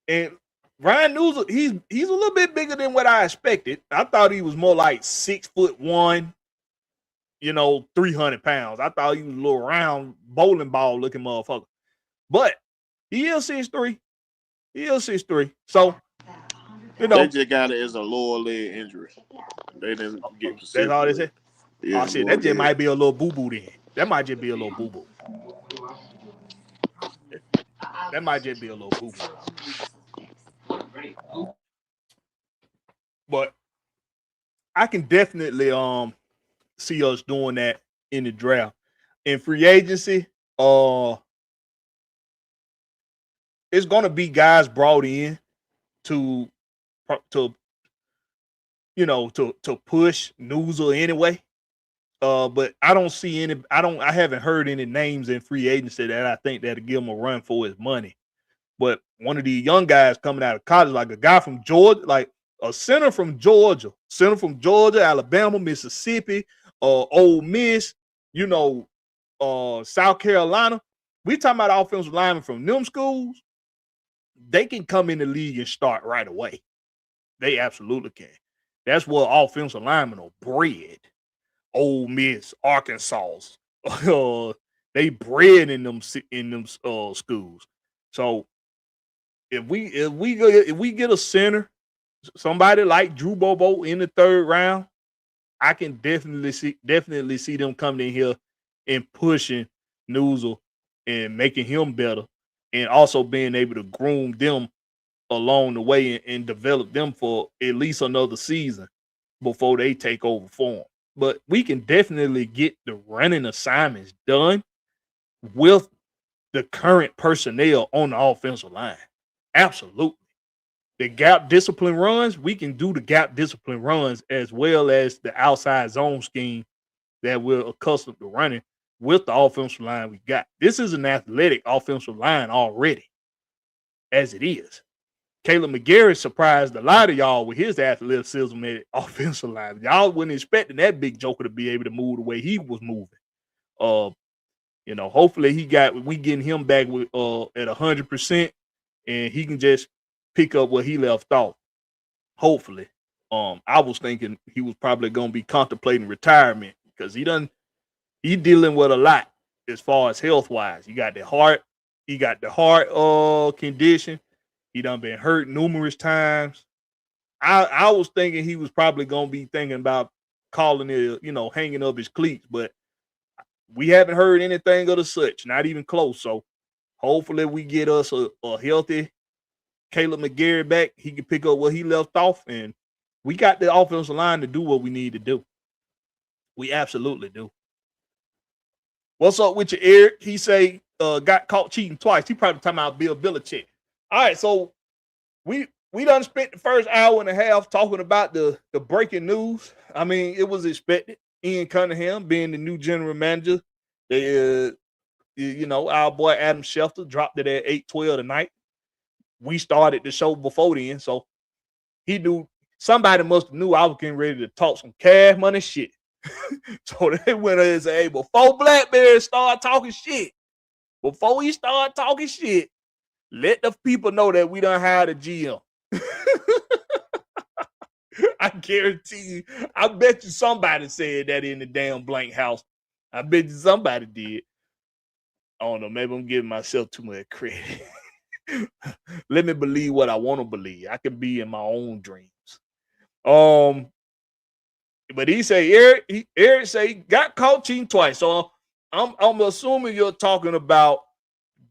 And Ryan Newsom, he's a little bit bigger than what I expected. I thought he was more like 6'1", 300 pounds. I thought he was a little round bowling ball looking motherfucker. But he is 6'3". He is 6'3". So, They just got it as a lower leg injury. They didn't get that's all they said. Yeah, Oh shit, that just might be a little boo-boo then. That might just be a little boo-boo. That might just be a little boo-boo. But I can definitely see us doing that in the draft. In free agency, it's gonna be guys brought in to push Newsel anyway. But I don't see any. I haven't heard any names in free agency that I think that'll give him a run for his money. But one of these young guys coming out of college, like a guy from Georgia, like a center from Georgia, Alabama, Mississippi, Ole Miss, South Carolina. We talking about offensive linemen from them schools. They can come in the league and start right away. They absolutely can. That's what offensive linemen are bred. Ole Miss, Arkansas, they bred in them schools. So if we get a center, somebody like Drew Bobo in the third round, I can definitely see them coming in here and pushing Newsel and making him better, and also being able to groom them along the way and develop them for at least another season before they take over for him. But we can definitely get the running assignments done with the current personnel on the offensive line. Absolutely. The gap discipline runs, we can do the gap discipline runs as well as the outside zone scheme that we're accustomed to running with the offensive line we got. This is an athletic offensive line already, as it is. Caleb McGarry surprised a lot of y'all with his athleticism at offensive line. Y'all wasn't expecting that big joker to be able to move the way he was moving. Hopefully we getting him back with at 100%, and he can just pick up where he left off. Hopefully. I was thinking he was probably gonna be contemplating retirement because he dealing with a lot as far as health wise. He got the heart condition. He done been hurt numerous times. I was thinking he was probably gonna be thinking about calling it, hanging up his cleats, but we haven't heard anything of the such, not even close. So hopefully we get us a healthy Caleb McGarry back. He can pick up where he left off, and we got the offensive line to do what we need to do. We absolutely do. What's up with you, Eric? He say got caught cheating twice. He probably talking about Bill Belichick. All right, so we done spent the first hour and a half talking about the breaking news. I mean, it was expected. Ian Cunningham being the new general manager. Our boy Adam Schefter dropped it at 8:12 tonight. We started the show before then, so he knew somebody must have knew I was getting ready to talk some cash money shit. So they went in and said, hey, before Blakberry started talking shit, Let the people know that we done hired a GM. I guarantee you. I bet you somebody said that in the damn blank house. I bet you somebody did. I don't know. Maybe I'm giving myself too much credit. Let me believe what I want to believe. I can be in my own dreams. But he say Eric say he got caught cheating twice. So I'm assuming you're talking about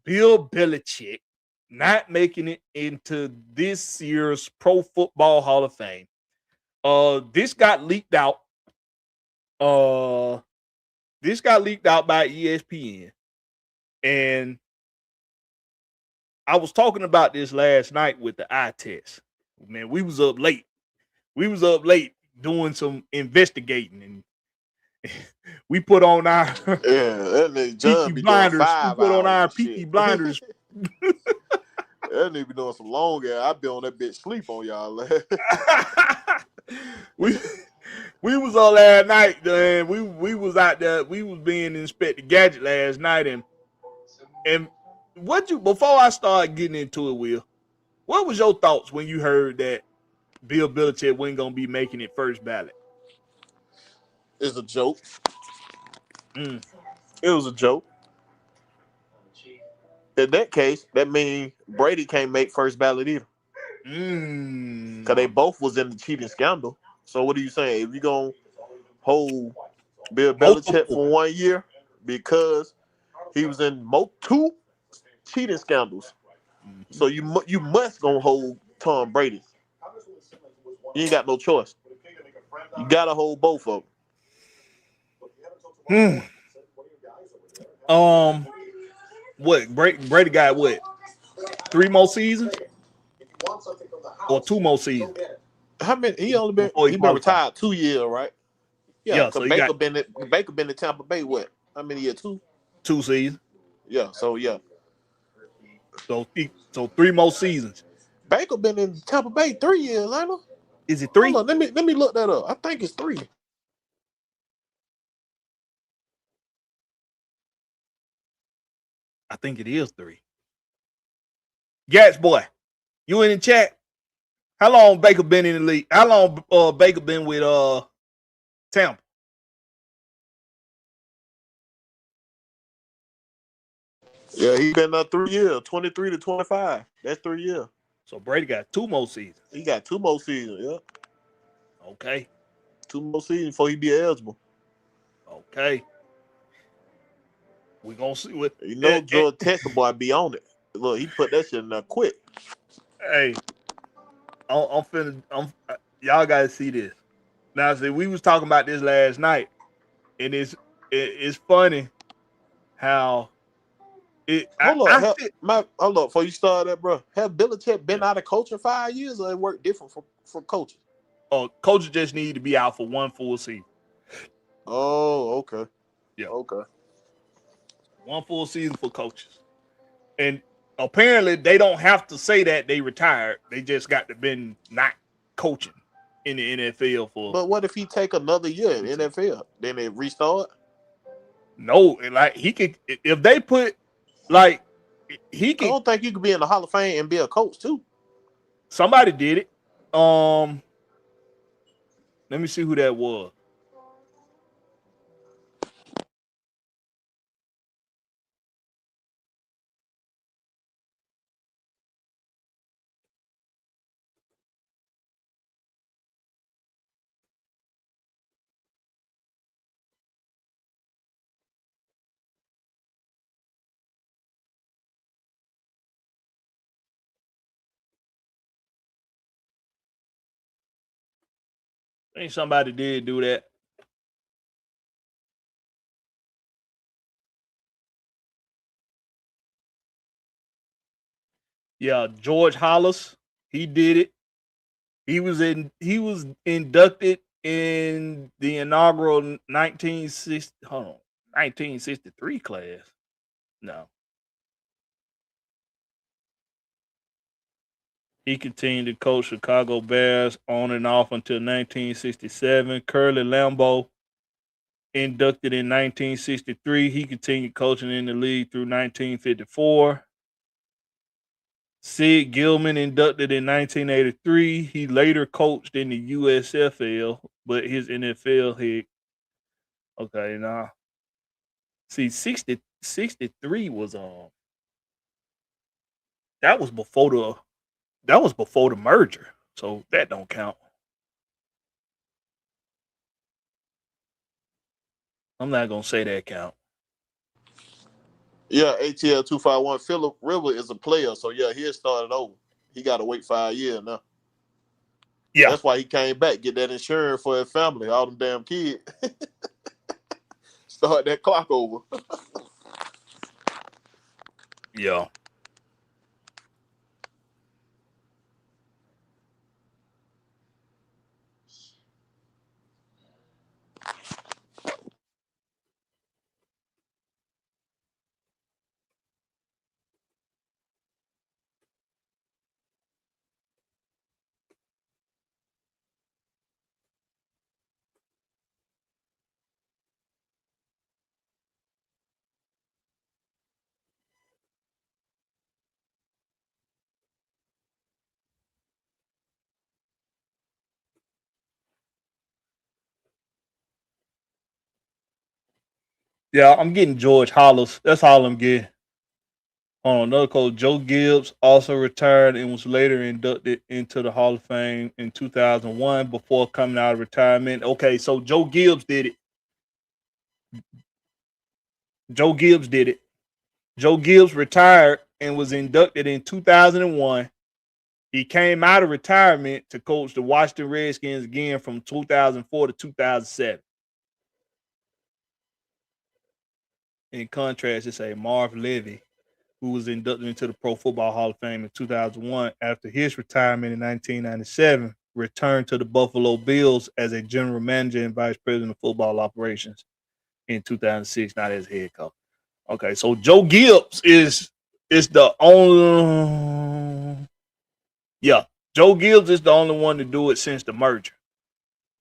Bill Belichick not making it into this year's Pro Football Hall of Fame. This got leaked out. This got leaked out by ESPN. And I was talking about this last night with the eye test. Man, we was up late. Doing some investigating, and we put on our Peaky Blinders. We put on our Peaky Blinders. That nigga be doing some long ass. I be on that bitch sleep on y'all. we was on last night, and we was out there. We was being Inspector Gadget last night, and before I start getting into it, Will, what was your thoughts when you heard that Bill Belichick wasn't gonna be making it first ballot? It's a joke. It was a joke. In that case, that means Brady can't make first ballot either. Because they both was in the cheating scandal. So what are you saying? If you gonna hold Bill Belichick for 1 year because he was in 2 cheating scandals, so you must gonna hold Tom Brady. You ain't got no choice. You gotta hold both of them. What Brady got? What 3 more seasons or 2 more seasons? How many? He been retired 2 years, right? Yeah. So Baker been in Tampa Bay. What? How many years? 2 seasons. Yeah. So yeah. So 3 more seasons. Baker been in Tampa Bay 3 years, ain't he? Is it 3? Hold on, let me look that up. I think it's 3. I think it is 3. Gats boy, you in the chat? How long Baker been in the league? How long Baker been with Tampa? Yeah, he been 3 years, 23 to 25. That's 3 years. So Brady got 2 more seasons. He got 2 more seasons, yeah. Okay. 2 more seasons before he be eligible. Okay. We gonna see what George Texas boy be on it. Look, he put that shit in there quick. Hey, y'all gotta see this. Now, see, we was talking about this last night, and it's funny how Hold on, before you start that, bro. Have Belichick been out of coaching 5 years, or it worked different for coaches? Oh, coaches just need to be out for 1 full season. Oh, okay. Yeah. Okay. 1 full season for coaches. And apparently they don't have to say that they retired. They just got to been not coaching in the NFL for. But what if he take another year in NFL? Then they restart? No, like he could if they put like he can. I don't think you could be in the Hall of Fame and be a coach too. Somebody did it. Let me see who that was. I think somebody did do that. Yeah, George Hollis, he did it. He was inducted in the inaugural 1963 class. No. He continued to coach Chicago Bears on and off until 1967. Curly Lambeau, inducted in 1963. He continued coaching in the league through 1954. Sid Gilman inducted in 1983. He later coached in the USFL, but his NFL hit. Okay, now see 63 was that was before the merger, so that don't count. I'm not gonna say that count. Yeah, ATL 251. Philip River is a player, so yeah, he had started over. He got to wait 5 years now. Yeah, That's why he came back, get that insurance for his family, all them damn kids. Start that clock over. yeah. Yeah, I'm getting George Hollis. That's all I'm getting. Another coach, Joe Gibbs, also retired and was later inducted into the Hall of Fame in 2001 before coming out of retirement. Okay, so Joe Gibbs did it. Joe Gibbs did it. Joe Gibbs retired and was inducted in 2001. He came out of retirement to coach the Washington Redskins again from 2004 to 2007. In contrast, it's a Marv Levy, who was inducted into the Pro Football Hall of Fame in 2001 after his retirement in 1997, returned to the Buffalo Bills as a general manager and vice president of football operations in 2006, not as head coach. Okay, so Joe Gibbs is the only, yeah, Joe Gibbs is the only one to do it since the merger.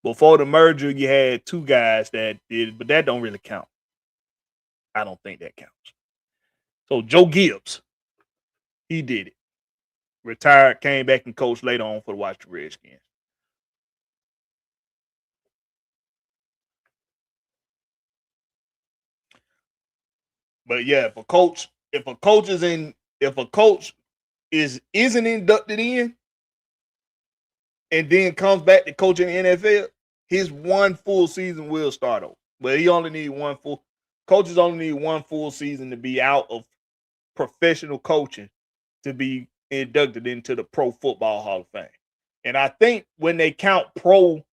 Before the merger, you had two guys that did it, but that don't really count. I don't think that counts. So Joe Gibbs, he did it. Retired, came back and coached later on for the Washington Redskins. But yeah, if a coach isn't inducted in and then comes back to coaching the NFL, his one full season will start over. But he only need one full. Coaches only need one full season to be out of professional coaching to be inducted into the Pro Football Hall of Fame. And I think when they count pro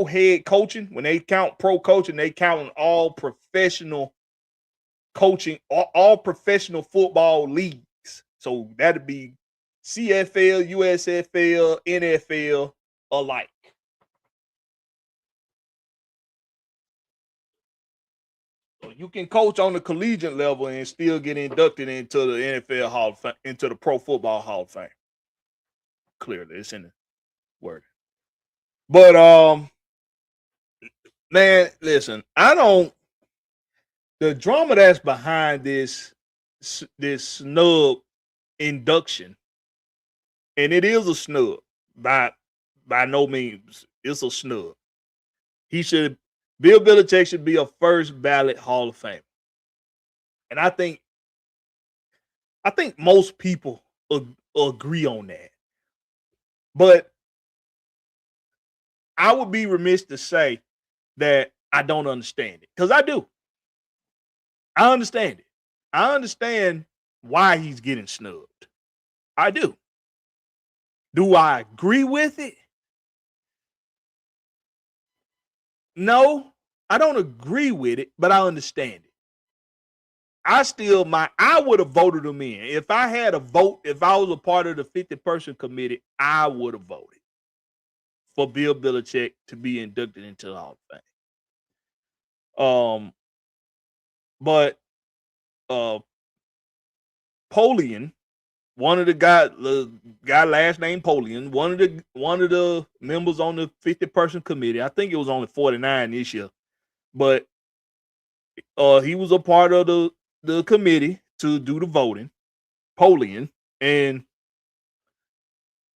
head coaching, when they count pro coaching, they count all professional coaching, all professional football leagues. So that'd be CFL, USFL, NFL alike. So you can coach on the collegiate level and still get inducted into the NFL Hall of Fame, into the Pro Football Hall of Fame. Clearly, it's in the word. But man, listen, the drama that's behind this snub induction, and it is a snub by no means. It's a snub. Bill Belichick should be a first ballot Hall of Famer, and I think most people agree on that. But I would be remiss to say that I don't understand it, because I do. I understand it. I understand why he's getting snubbed. I do. Do I agree with it? No, I don't agree with it, but I understand it. I would have voted him in. If I had a vote, if I was a part of the 50-person committee, I would have voted for Bill Belichick to be inducted into the Hall of Fame. But Polian, one of the guy last name Polian, one of the members on the 50-person committee. I think it was only 49 this year, but he was a part of the committee to do the voting. Polian, and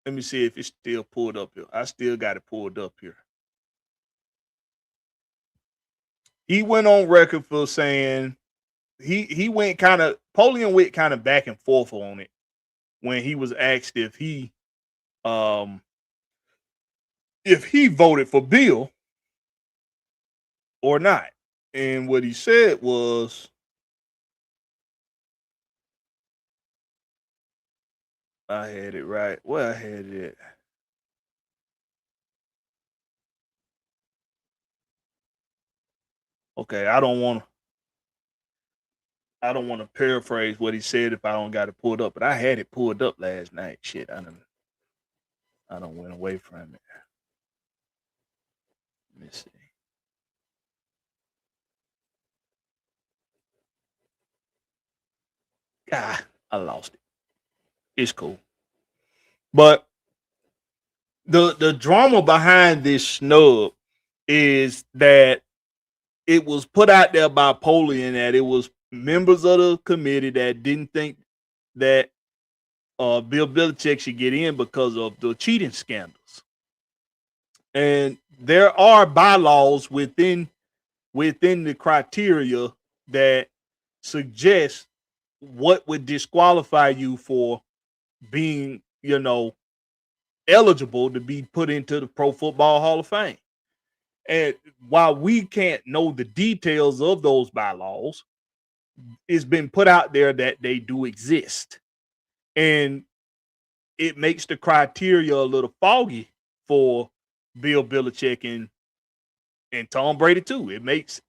Let me see if it's still pulled up here. I still got it pulled up here. He went on record for saying he went kind of Polian went kind of back and forth on it when he was asked if he voted for Bill or not. And what he said was, I had it right. Well, I had it. Okay, I don't want to paraphrase what he said if I don't got it pulled up, but I had it pulled up last night. Shit, I don't went away from it. Let me see. God, I lost it. It's cool. But the drama behind this snub is that it was put out there by Polian that it was members of the committee that didn't think that Bill Belichick should get in because of the cheating scandals. And there are bylaws within the criteria that suggest what would disqualify you for being, eligible to be put into the Pro Football Hall of Fame. And while we can't know the details of those bylaws, it's been put out there that they do exist. And it makes the criteria a little foggy for Bill Belichick and Tom Brady too. It makes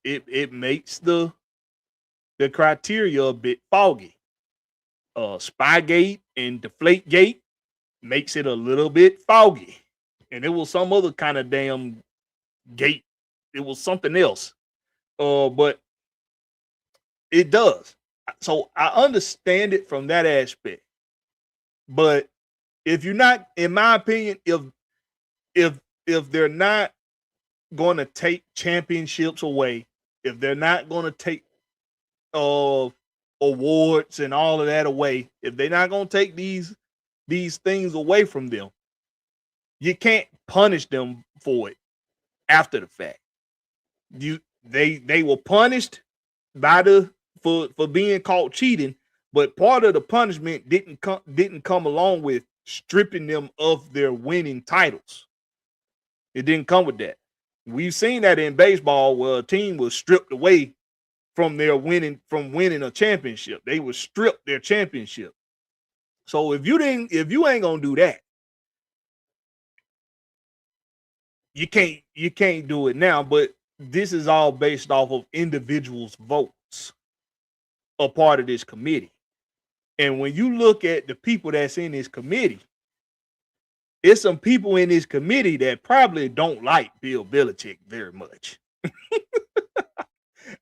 the criteria a bit foggy. Spygate and Deflategate makes it a little bit foggy. And it was some other kind of damn gate. It was something else. But it does. So I understand it from that aspect. But if you're not, in my opinion, if they're not going to take championships away, if they're not going to take awards and all of that away, if they're not going to take these things away from them, you can't punish them for it after the fact. They were punished for being caught cheating, but part of the punishment didn't come along with stripping them of their winning titles. It didn't come with that. We've seen that in baseball where a team was stripped away from winning a championship. They were stripped their championship. So if you ain't gonna do that, you can't do it now. But this is all based off of individuals' votes, a part of this committee. And when you look at the people that's in this committee, it's some people in this committee that probably don't like Bill Belichick very much.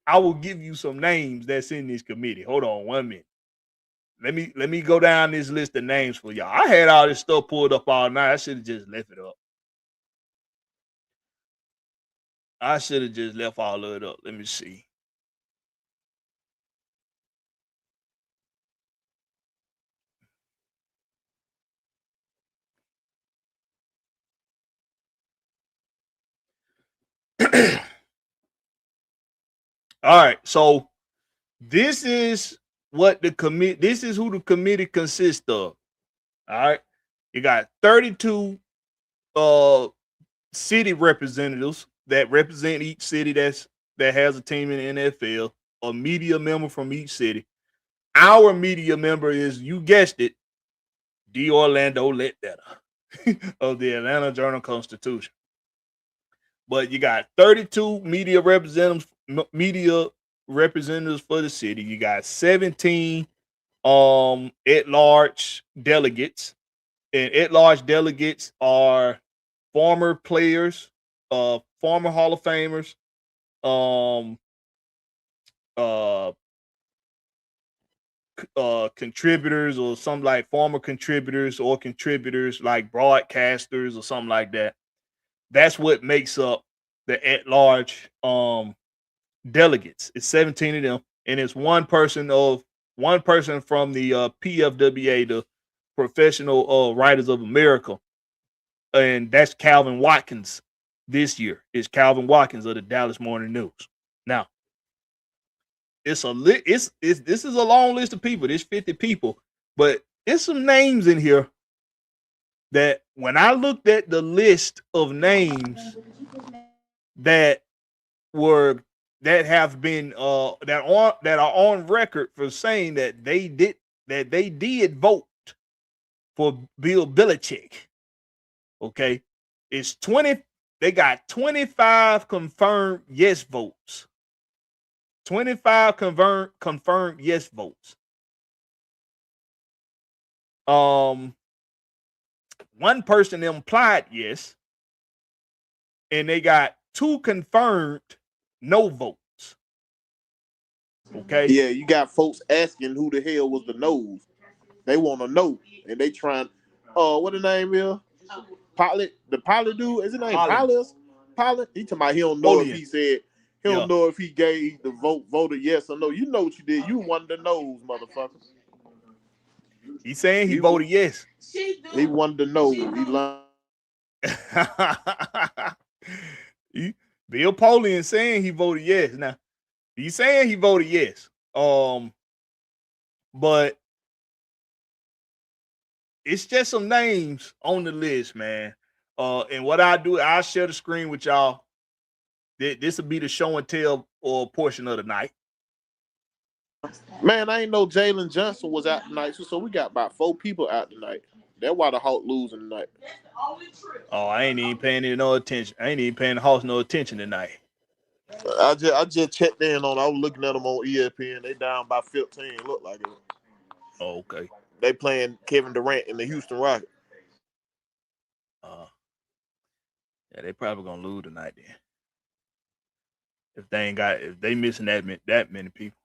I will give you some names that's in this committee. Hold on 1 minute. Let me go down this list of names for y'all. I had all this stuff pulled up all night. I should have just left it up. I should have just left all of it up. Let me see. All right, so this is who the committee consists of. All right, you got 32 city representatives that represent each city that has a team in the NFL, a media member from each city. Our media member is, you guessed it, D. Orlando Ledbetter of the Atlanta Journal-Constitution. But you got 32 media representatives for the city. You got 17 at-large delegates. And at-large delegates are former players, former Hall of Famers, contributors, or something like former contributors, or contributors like broadcasters or something like that. That's what makes up the at-large delegates. It's 17 of them, and it's one person from the PFWA, the professional writers of America, and that's Calvin Watkins. This year is Calvin Watkins of the Dallas Morning News. Now, this is a long list of people. There's 50 people, but there's some names in here that when I looked at the list of names that have been that are on record for saying that they did vote for Bill Belichick. Okay, it's 20. They got 25 confirmed yes votes. 25 confirmed yes votes. One person implied yes, and they got 2 confirmed no votes. Okay. Yeah, you got folks asking who the hell was the nose. They want to know, and they trying. What the name is? Pilot. The pilot dude. Is his name Pilot? Pilot. He talking about he don't know if he said he don't know if he gave the voted yes or no. You know what you did. You wanted the nose, motherfucker. He's saying he voted yes. He wanted to know. He lied. Bill Polian saying he voted yes. Now he's saying he voted yes. But it's just some names on the list, man. And what I do, I'll share the screen with y'all. This will be the show and tell portion of the night. Man, I ain't know Jalen Johnson was out tonight, so we got about 4 people out tonight. That's why the Hawks losing tonight. Oh, I ain't even paying no attention. I ain't even paying the Hawks no attention tonight. I just checked in on. I was looking at them on ESPN. They down by 15. Look like it. Oh, okay. They playing Kevin Durant in the Houston Rockets. Yeah, they probably gonna lose tonight then. If they missing that many people.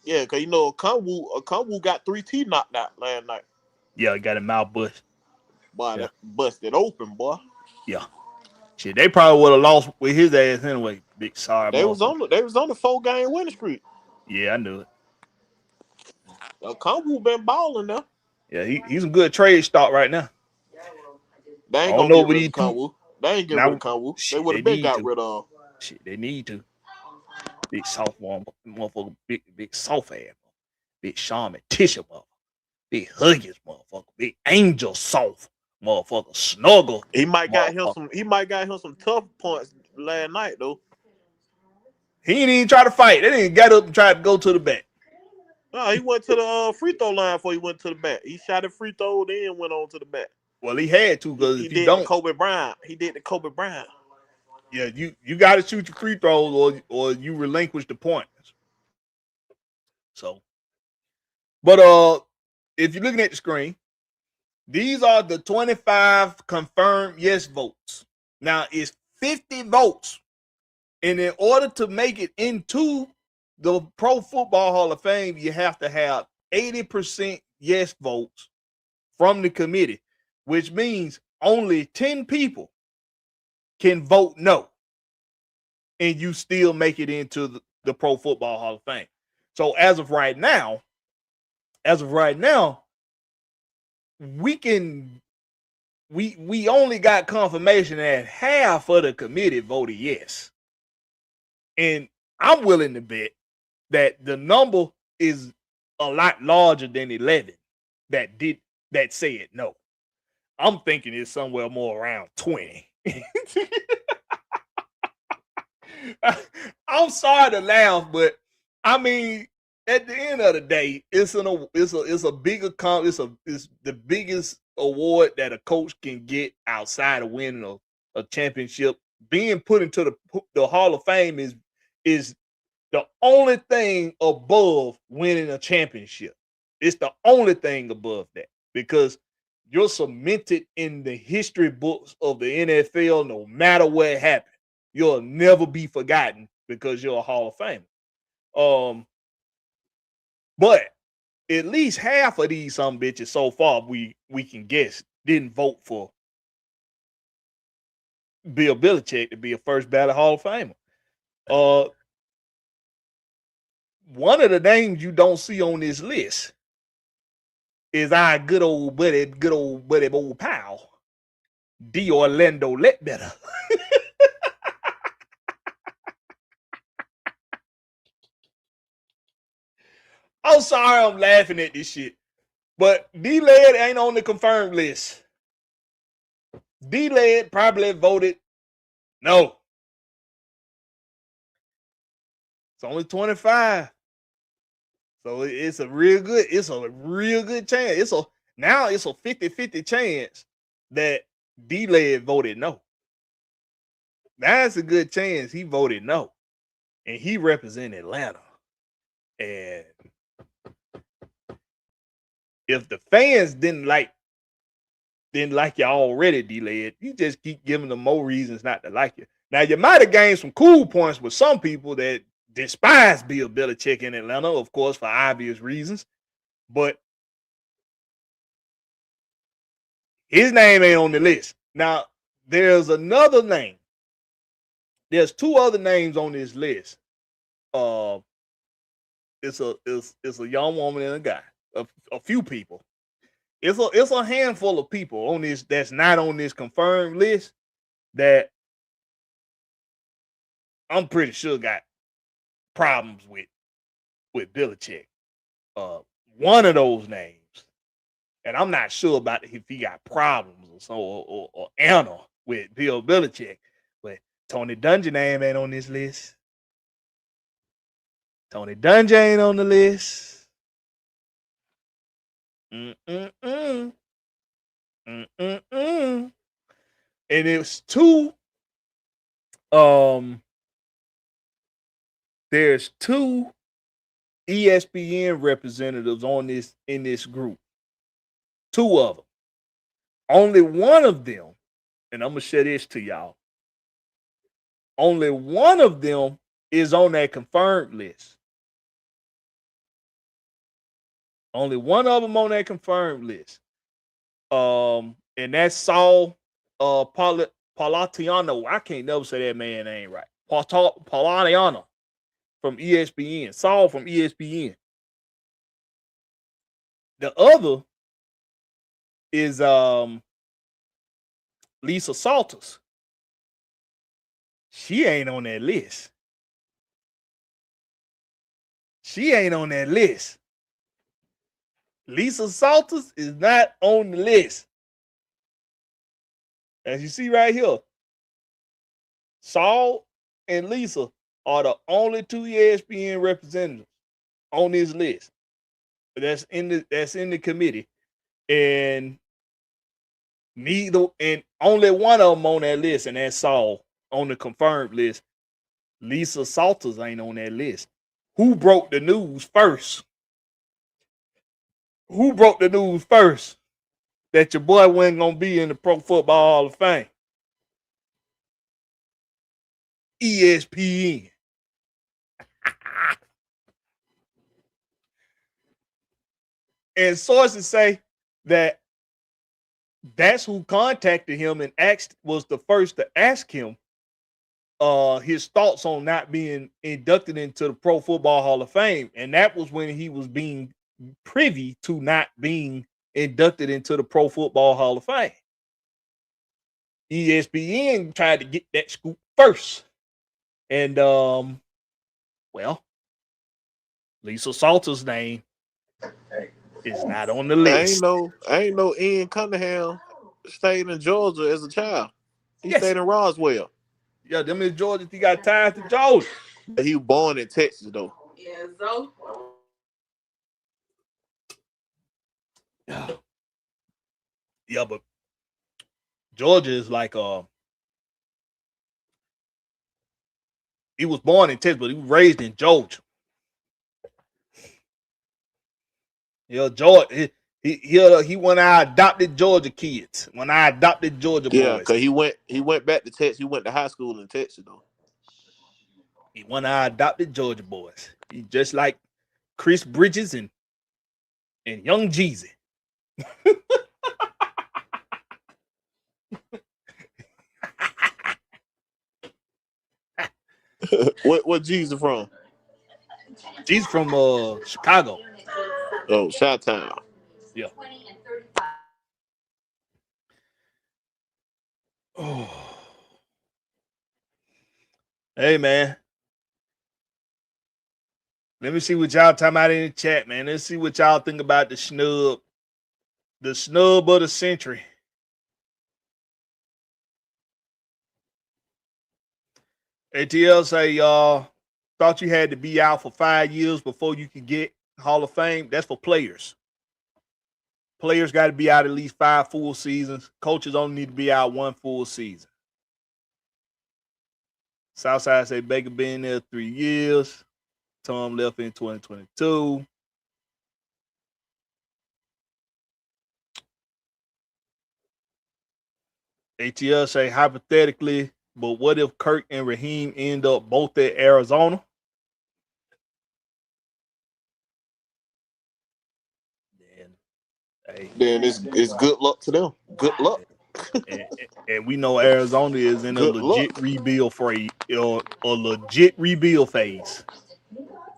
Yeah, cause you know Okonkwo got 3 teeth knocked out last night. Yeah, he got a mouth bust. Boy, that busted open, boy. Yeah. Shit, they probably would have lost with his ass anyway. Big sorry. They was on the 4-game winning streak. Yeah, I knew it. Okonkwo been balling now. Yeah, he's a good trade stock right now. They ain't gonna get rid of Okonkwo. They ain't getting rid of Okonkwo. They would have been got rid of. Shit, they need to. Big soft motherfucker, big soft ass, big Shaman Tisha motherfucker, big Huggies motherfucker, big Angel soft motherfucker, Snuggle. He might got him some tough points last night though. He didn't even try to fight. They didn't get up and try to go to the bat. No, he went to the free throw line before he went to the bat. He shot a free throw, then went on to the bat. Well, he had to because if you don't, Kobe Bryant. He did the Kobe Bryant. Yeah, you got to shoot your free throws or you relinquish the points. So, but if you're looking at the screen, these are the 25 confirmed yes votes. Now it's 50 votes, and in order to make it into the Pro Football Hall of Fame, you have to have 80% yes votes from the committee, which means only 10 people can vote no, and you still make it into the Pro Football Hall of Fame. So as of right now, we only got confirmation that half of the committee voted yes. And I'm willing to bet that the number is a lot larger than 11 that said no. I'm thinking it's somewhere more around 20. I'm sorry to laugh, but I mean, at the end of the day, it's the biggest award that a coach can get outside of winning a championship. Being put into the Hall of Fame is the only thing above winning a championship. It's the only thing above that because you're cemented in the history books of the NFL no matter what happened. You'll never be forgotten because you're a Hall of Famer. But at least half of these some bitches so far we can guess didn't vote for Bill Belichick to be a first ballot Hall of Famer. One of the names you don't see on this list is our good old buddy, old pal, D. Orlando Ledbetter. I'm sorry I'm laughing at this shit. But D-Led ain't on the confirmed list. D-Led probably voted no. It's only 25. So it's a real good chance. It's a 50-50 chance that D-Led voted no. That's a good chance he voted no. And he represented Atlanta. And if the fans didn't like you already, D-Led, you just keep giving them more reasons not to like you. Now, you might have gained some cool points with some people that despise Bill Belichick in Atlanta, of course, for obvious reasons. But his name ain't on the list. Now, there's another name. There's two other names on this list. It's a young woman and a guy. A few people. It's a handful of people on this that's not on this confirmed list that I'm pretty sure got problems with Belichick. One of those names, and I'm not sure about if he got problems or Anna with Bill Belichick, but Tony Dungy name ain't on this list. Tony Dungy ain't on the list. And it's two. There's two ESPN representatives in this group. Two of them. Only one of them, and I'm gonna share this to y'all. Only one of them is on that confirmed list. Only one of them on that confirmed list. And that's Saul Palatiano. I can't never say that man's name right. Palatiano from ESPN. Saul from ESPN. The other is Lisa Salters. She ain't on that list. She ain't on that list. Lisa Salters is not on the list. As you see right here, Saul and Lisa are the only two ESPN representatives on this list. That's in the committee. And only one of them on that list, and that's Saul on the confirmed list. Lisa Salters ain't on that list. Who broke the news first? Who broke the news first that your boy wasn't going to be in the Pro Football Hall of Fame? ESPN. And sources say that that's who contacted him and was the first to ask him his thoughts on not being inducted into the Pro Football Hall of Fame. And that was when he was being privy to not being inducted into the Pro Football Hall of Fame. ESPN tried to get that scoop first. And well, Lisa Salter's name is not on the list. I ain't know Ian Cunningham stayed in Georgia as a child. He stayed in Roswell. Yeah, them in Georgia, he got ties to Georgia. He was born in Texas though. Yeah, so yeah, but Georgia is like he was born in Texas, but he was raised in Georgia. Yeah, Georgia. He when I adopted Georgia kids. When I adopted Georgia boys. Yeah, because he went back to Texas. He went to high school in Texas though. When I adopted Georgia boys. He just like Chris Bridges and Young Jeezy. What Jeezy from? Jeezy from Chicago. Oh, Chi-Town. Yeah. Oh. Hey, man. Let me see what y'all talking about in the chat, man. Let's see what y'all think about the snub. The snub of the century. ATL say, y'all thought you had to be out for 5 years before you could get Hall of Fame. That's for players. Players got to be out at least 5 full seasons. Coaches only need to be out 1 full season. Southside say Baker been there 3 years. Tom left in 2022. ATL say hypothetically, but what if Kirk and Raheem end up both at Arizona? Then it's good luck to them. Good luck. And we know Arizona is in a Good legit luck. rebuild phase, or a legit rebuild phase.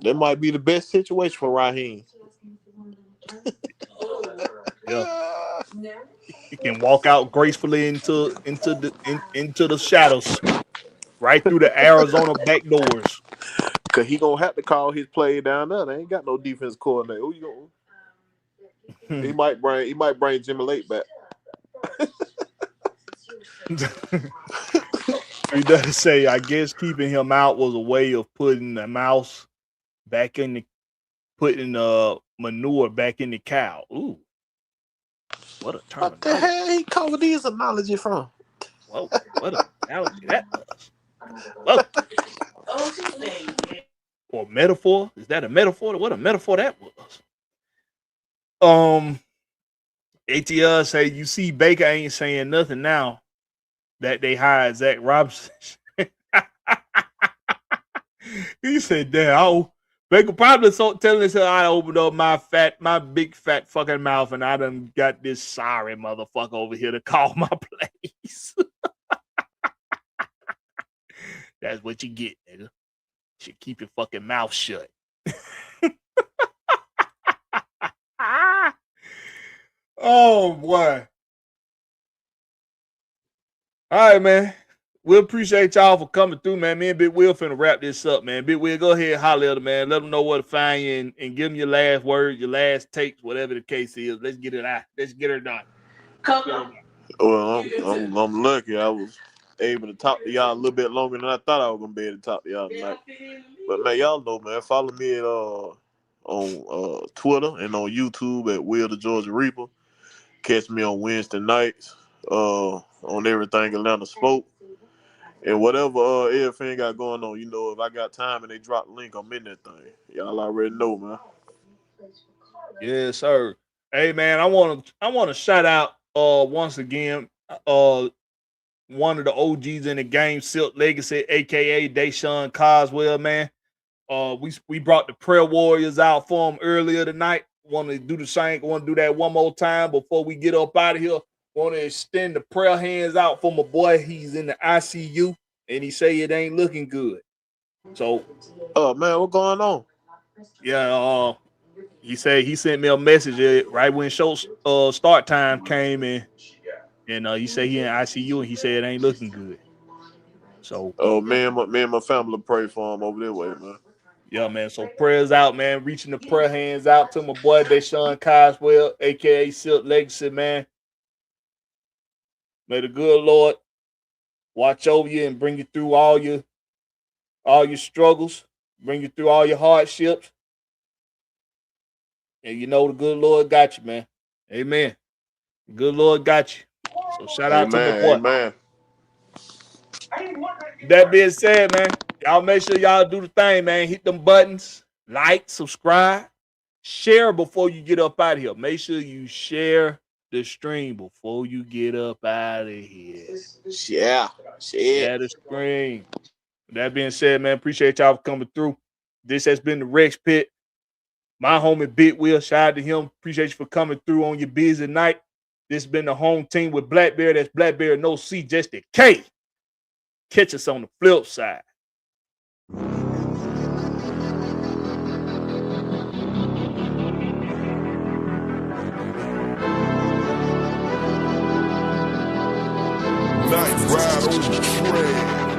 That might be the best situation for Raheem. Yeah, he can walk out gracefully into the shadows, right through the Arizona back doors. Cause he gonna have to call his play down there. They ain't got no defense coordinator. Who you gonna? He might bring Jimmy Lake back. He does say, I guess keeping him out was a way of putting the mouse back in the, putting manure back in the cow. Ooh, what a terminology! What the hell he covered these analogy from? Whoa, what an analogy that was! Whoa. Or metaphor? Is that a metaphor? What a metaphor that was. ATL say you see Baker ain't saying nothing now that they hired Zach Robinson. He said, damn, Baker probably telling us I opened up my big fat fucking mouth and I done got this sorry motherfucker over here to call my place. That's what you get, nigga. Should keep your fucking mouth shut. Oh boy. All right, man. We appreciate y'all for coming through, man. Me and Big Will finna wrap this up, man. Big Will, go ahead and holler at him, man. Let them know where to find you and give them your last words, your last takes, whatever the case is. Let's get it out. Let's get her done. Well, I'm lucky. I was able to talk to y'all a little bit longer than I thought I was gonna be able to talk to y'all tonight. But man, y'all know, man. Follow me at on Twitter and on YouTube at Will the Georgia Reaper. Catch me on Wednesday nights on everything Atlanta Spoke. And whatever everything got going on, you know, if I got time and they drop the link, I'm in that thing. Y'all already know, man. Yes, sir. Hey, man, I want to shout out once again one of the OGs in the game, Silk Legacy, aka Deshaun Coswell, man. We brought the prayer warriors out for him earlier tonight. Want to do the same. Want to do that one more time before we get up out of here. Want to extend the prayer hands out for my boy. He's in the ICU, and he say it ain't looking good. So, man, what going on? Yeah, he said he sent me a message right when show start time came in, and he said he in ICU, and he said it ain't looking good. So, me and my family pray for him over there way, man. Yeah, man. So prayers out, man. Reaching the prayer hands out to my boy Deshaun Coswell, aka Silk Legacy, man. May the good Lord watch over you and bring you through all your struggles, bring you through all your hardships. And you know the good Lord got you, man. Amen. The good Lord got you. So shout out to my boy. Amen. That being said, man, y'all make sure y'all do the thing, man. Hit them buttons, like, subscribe, share before you get up out of here. Make sure you share the stream before you get up out of here. Yeah. Share the stream. That being said, man, appreciate y'all for coming through. This has been the Rex Pit. My homie Big Will, shout out to him. Appreciate you for coming through on your busy night. This has been the home team with Blakberry. That's Blakberry, no C, just a K. Catch us on the flip side. night ride on the track.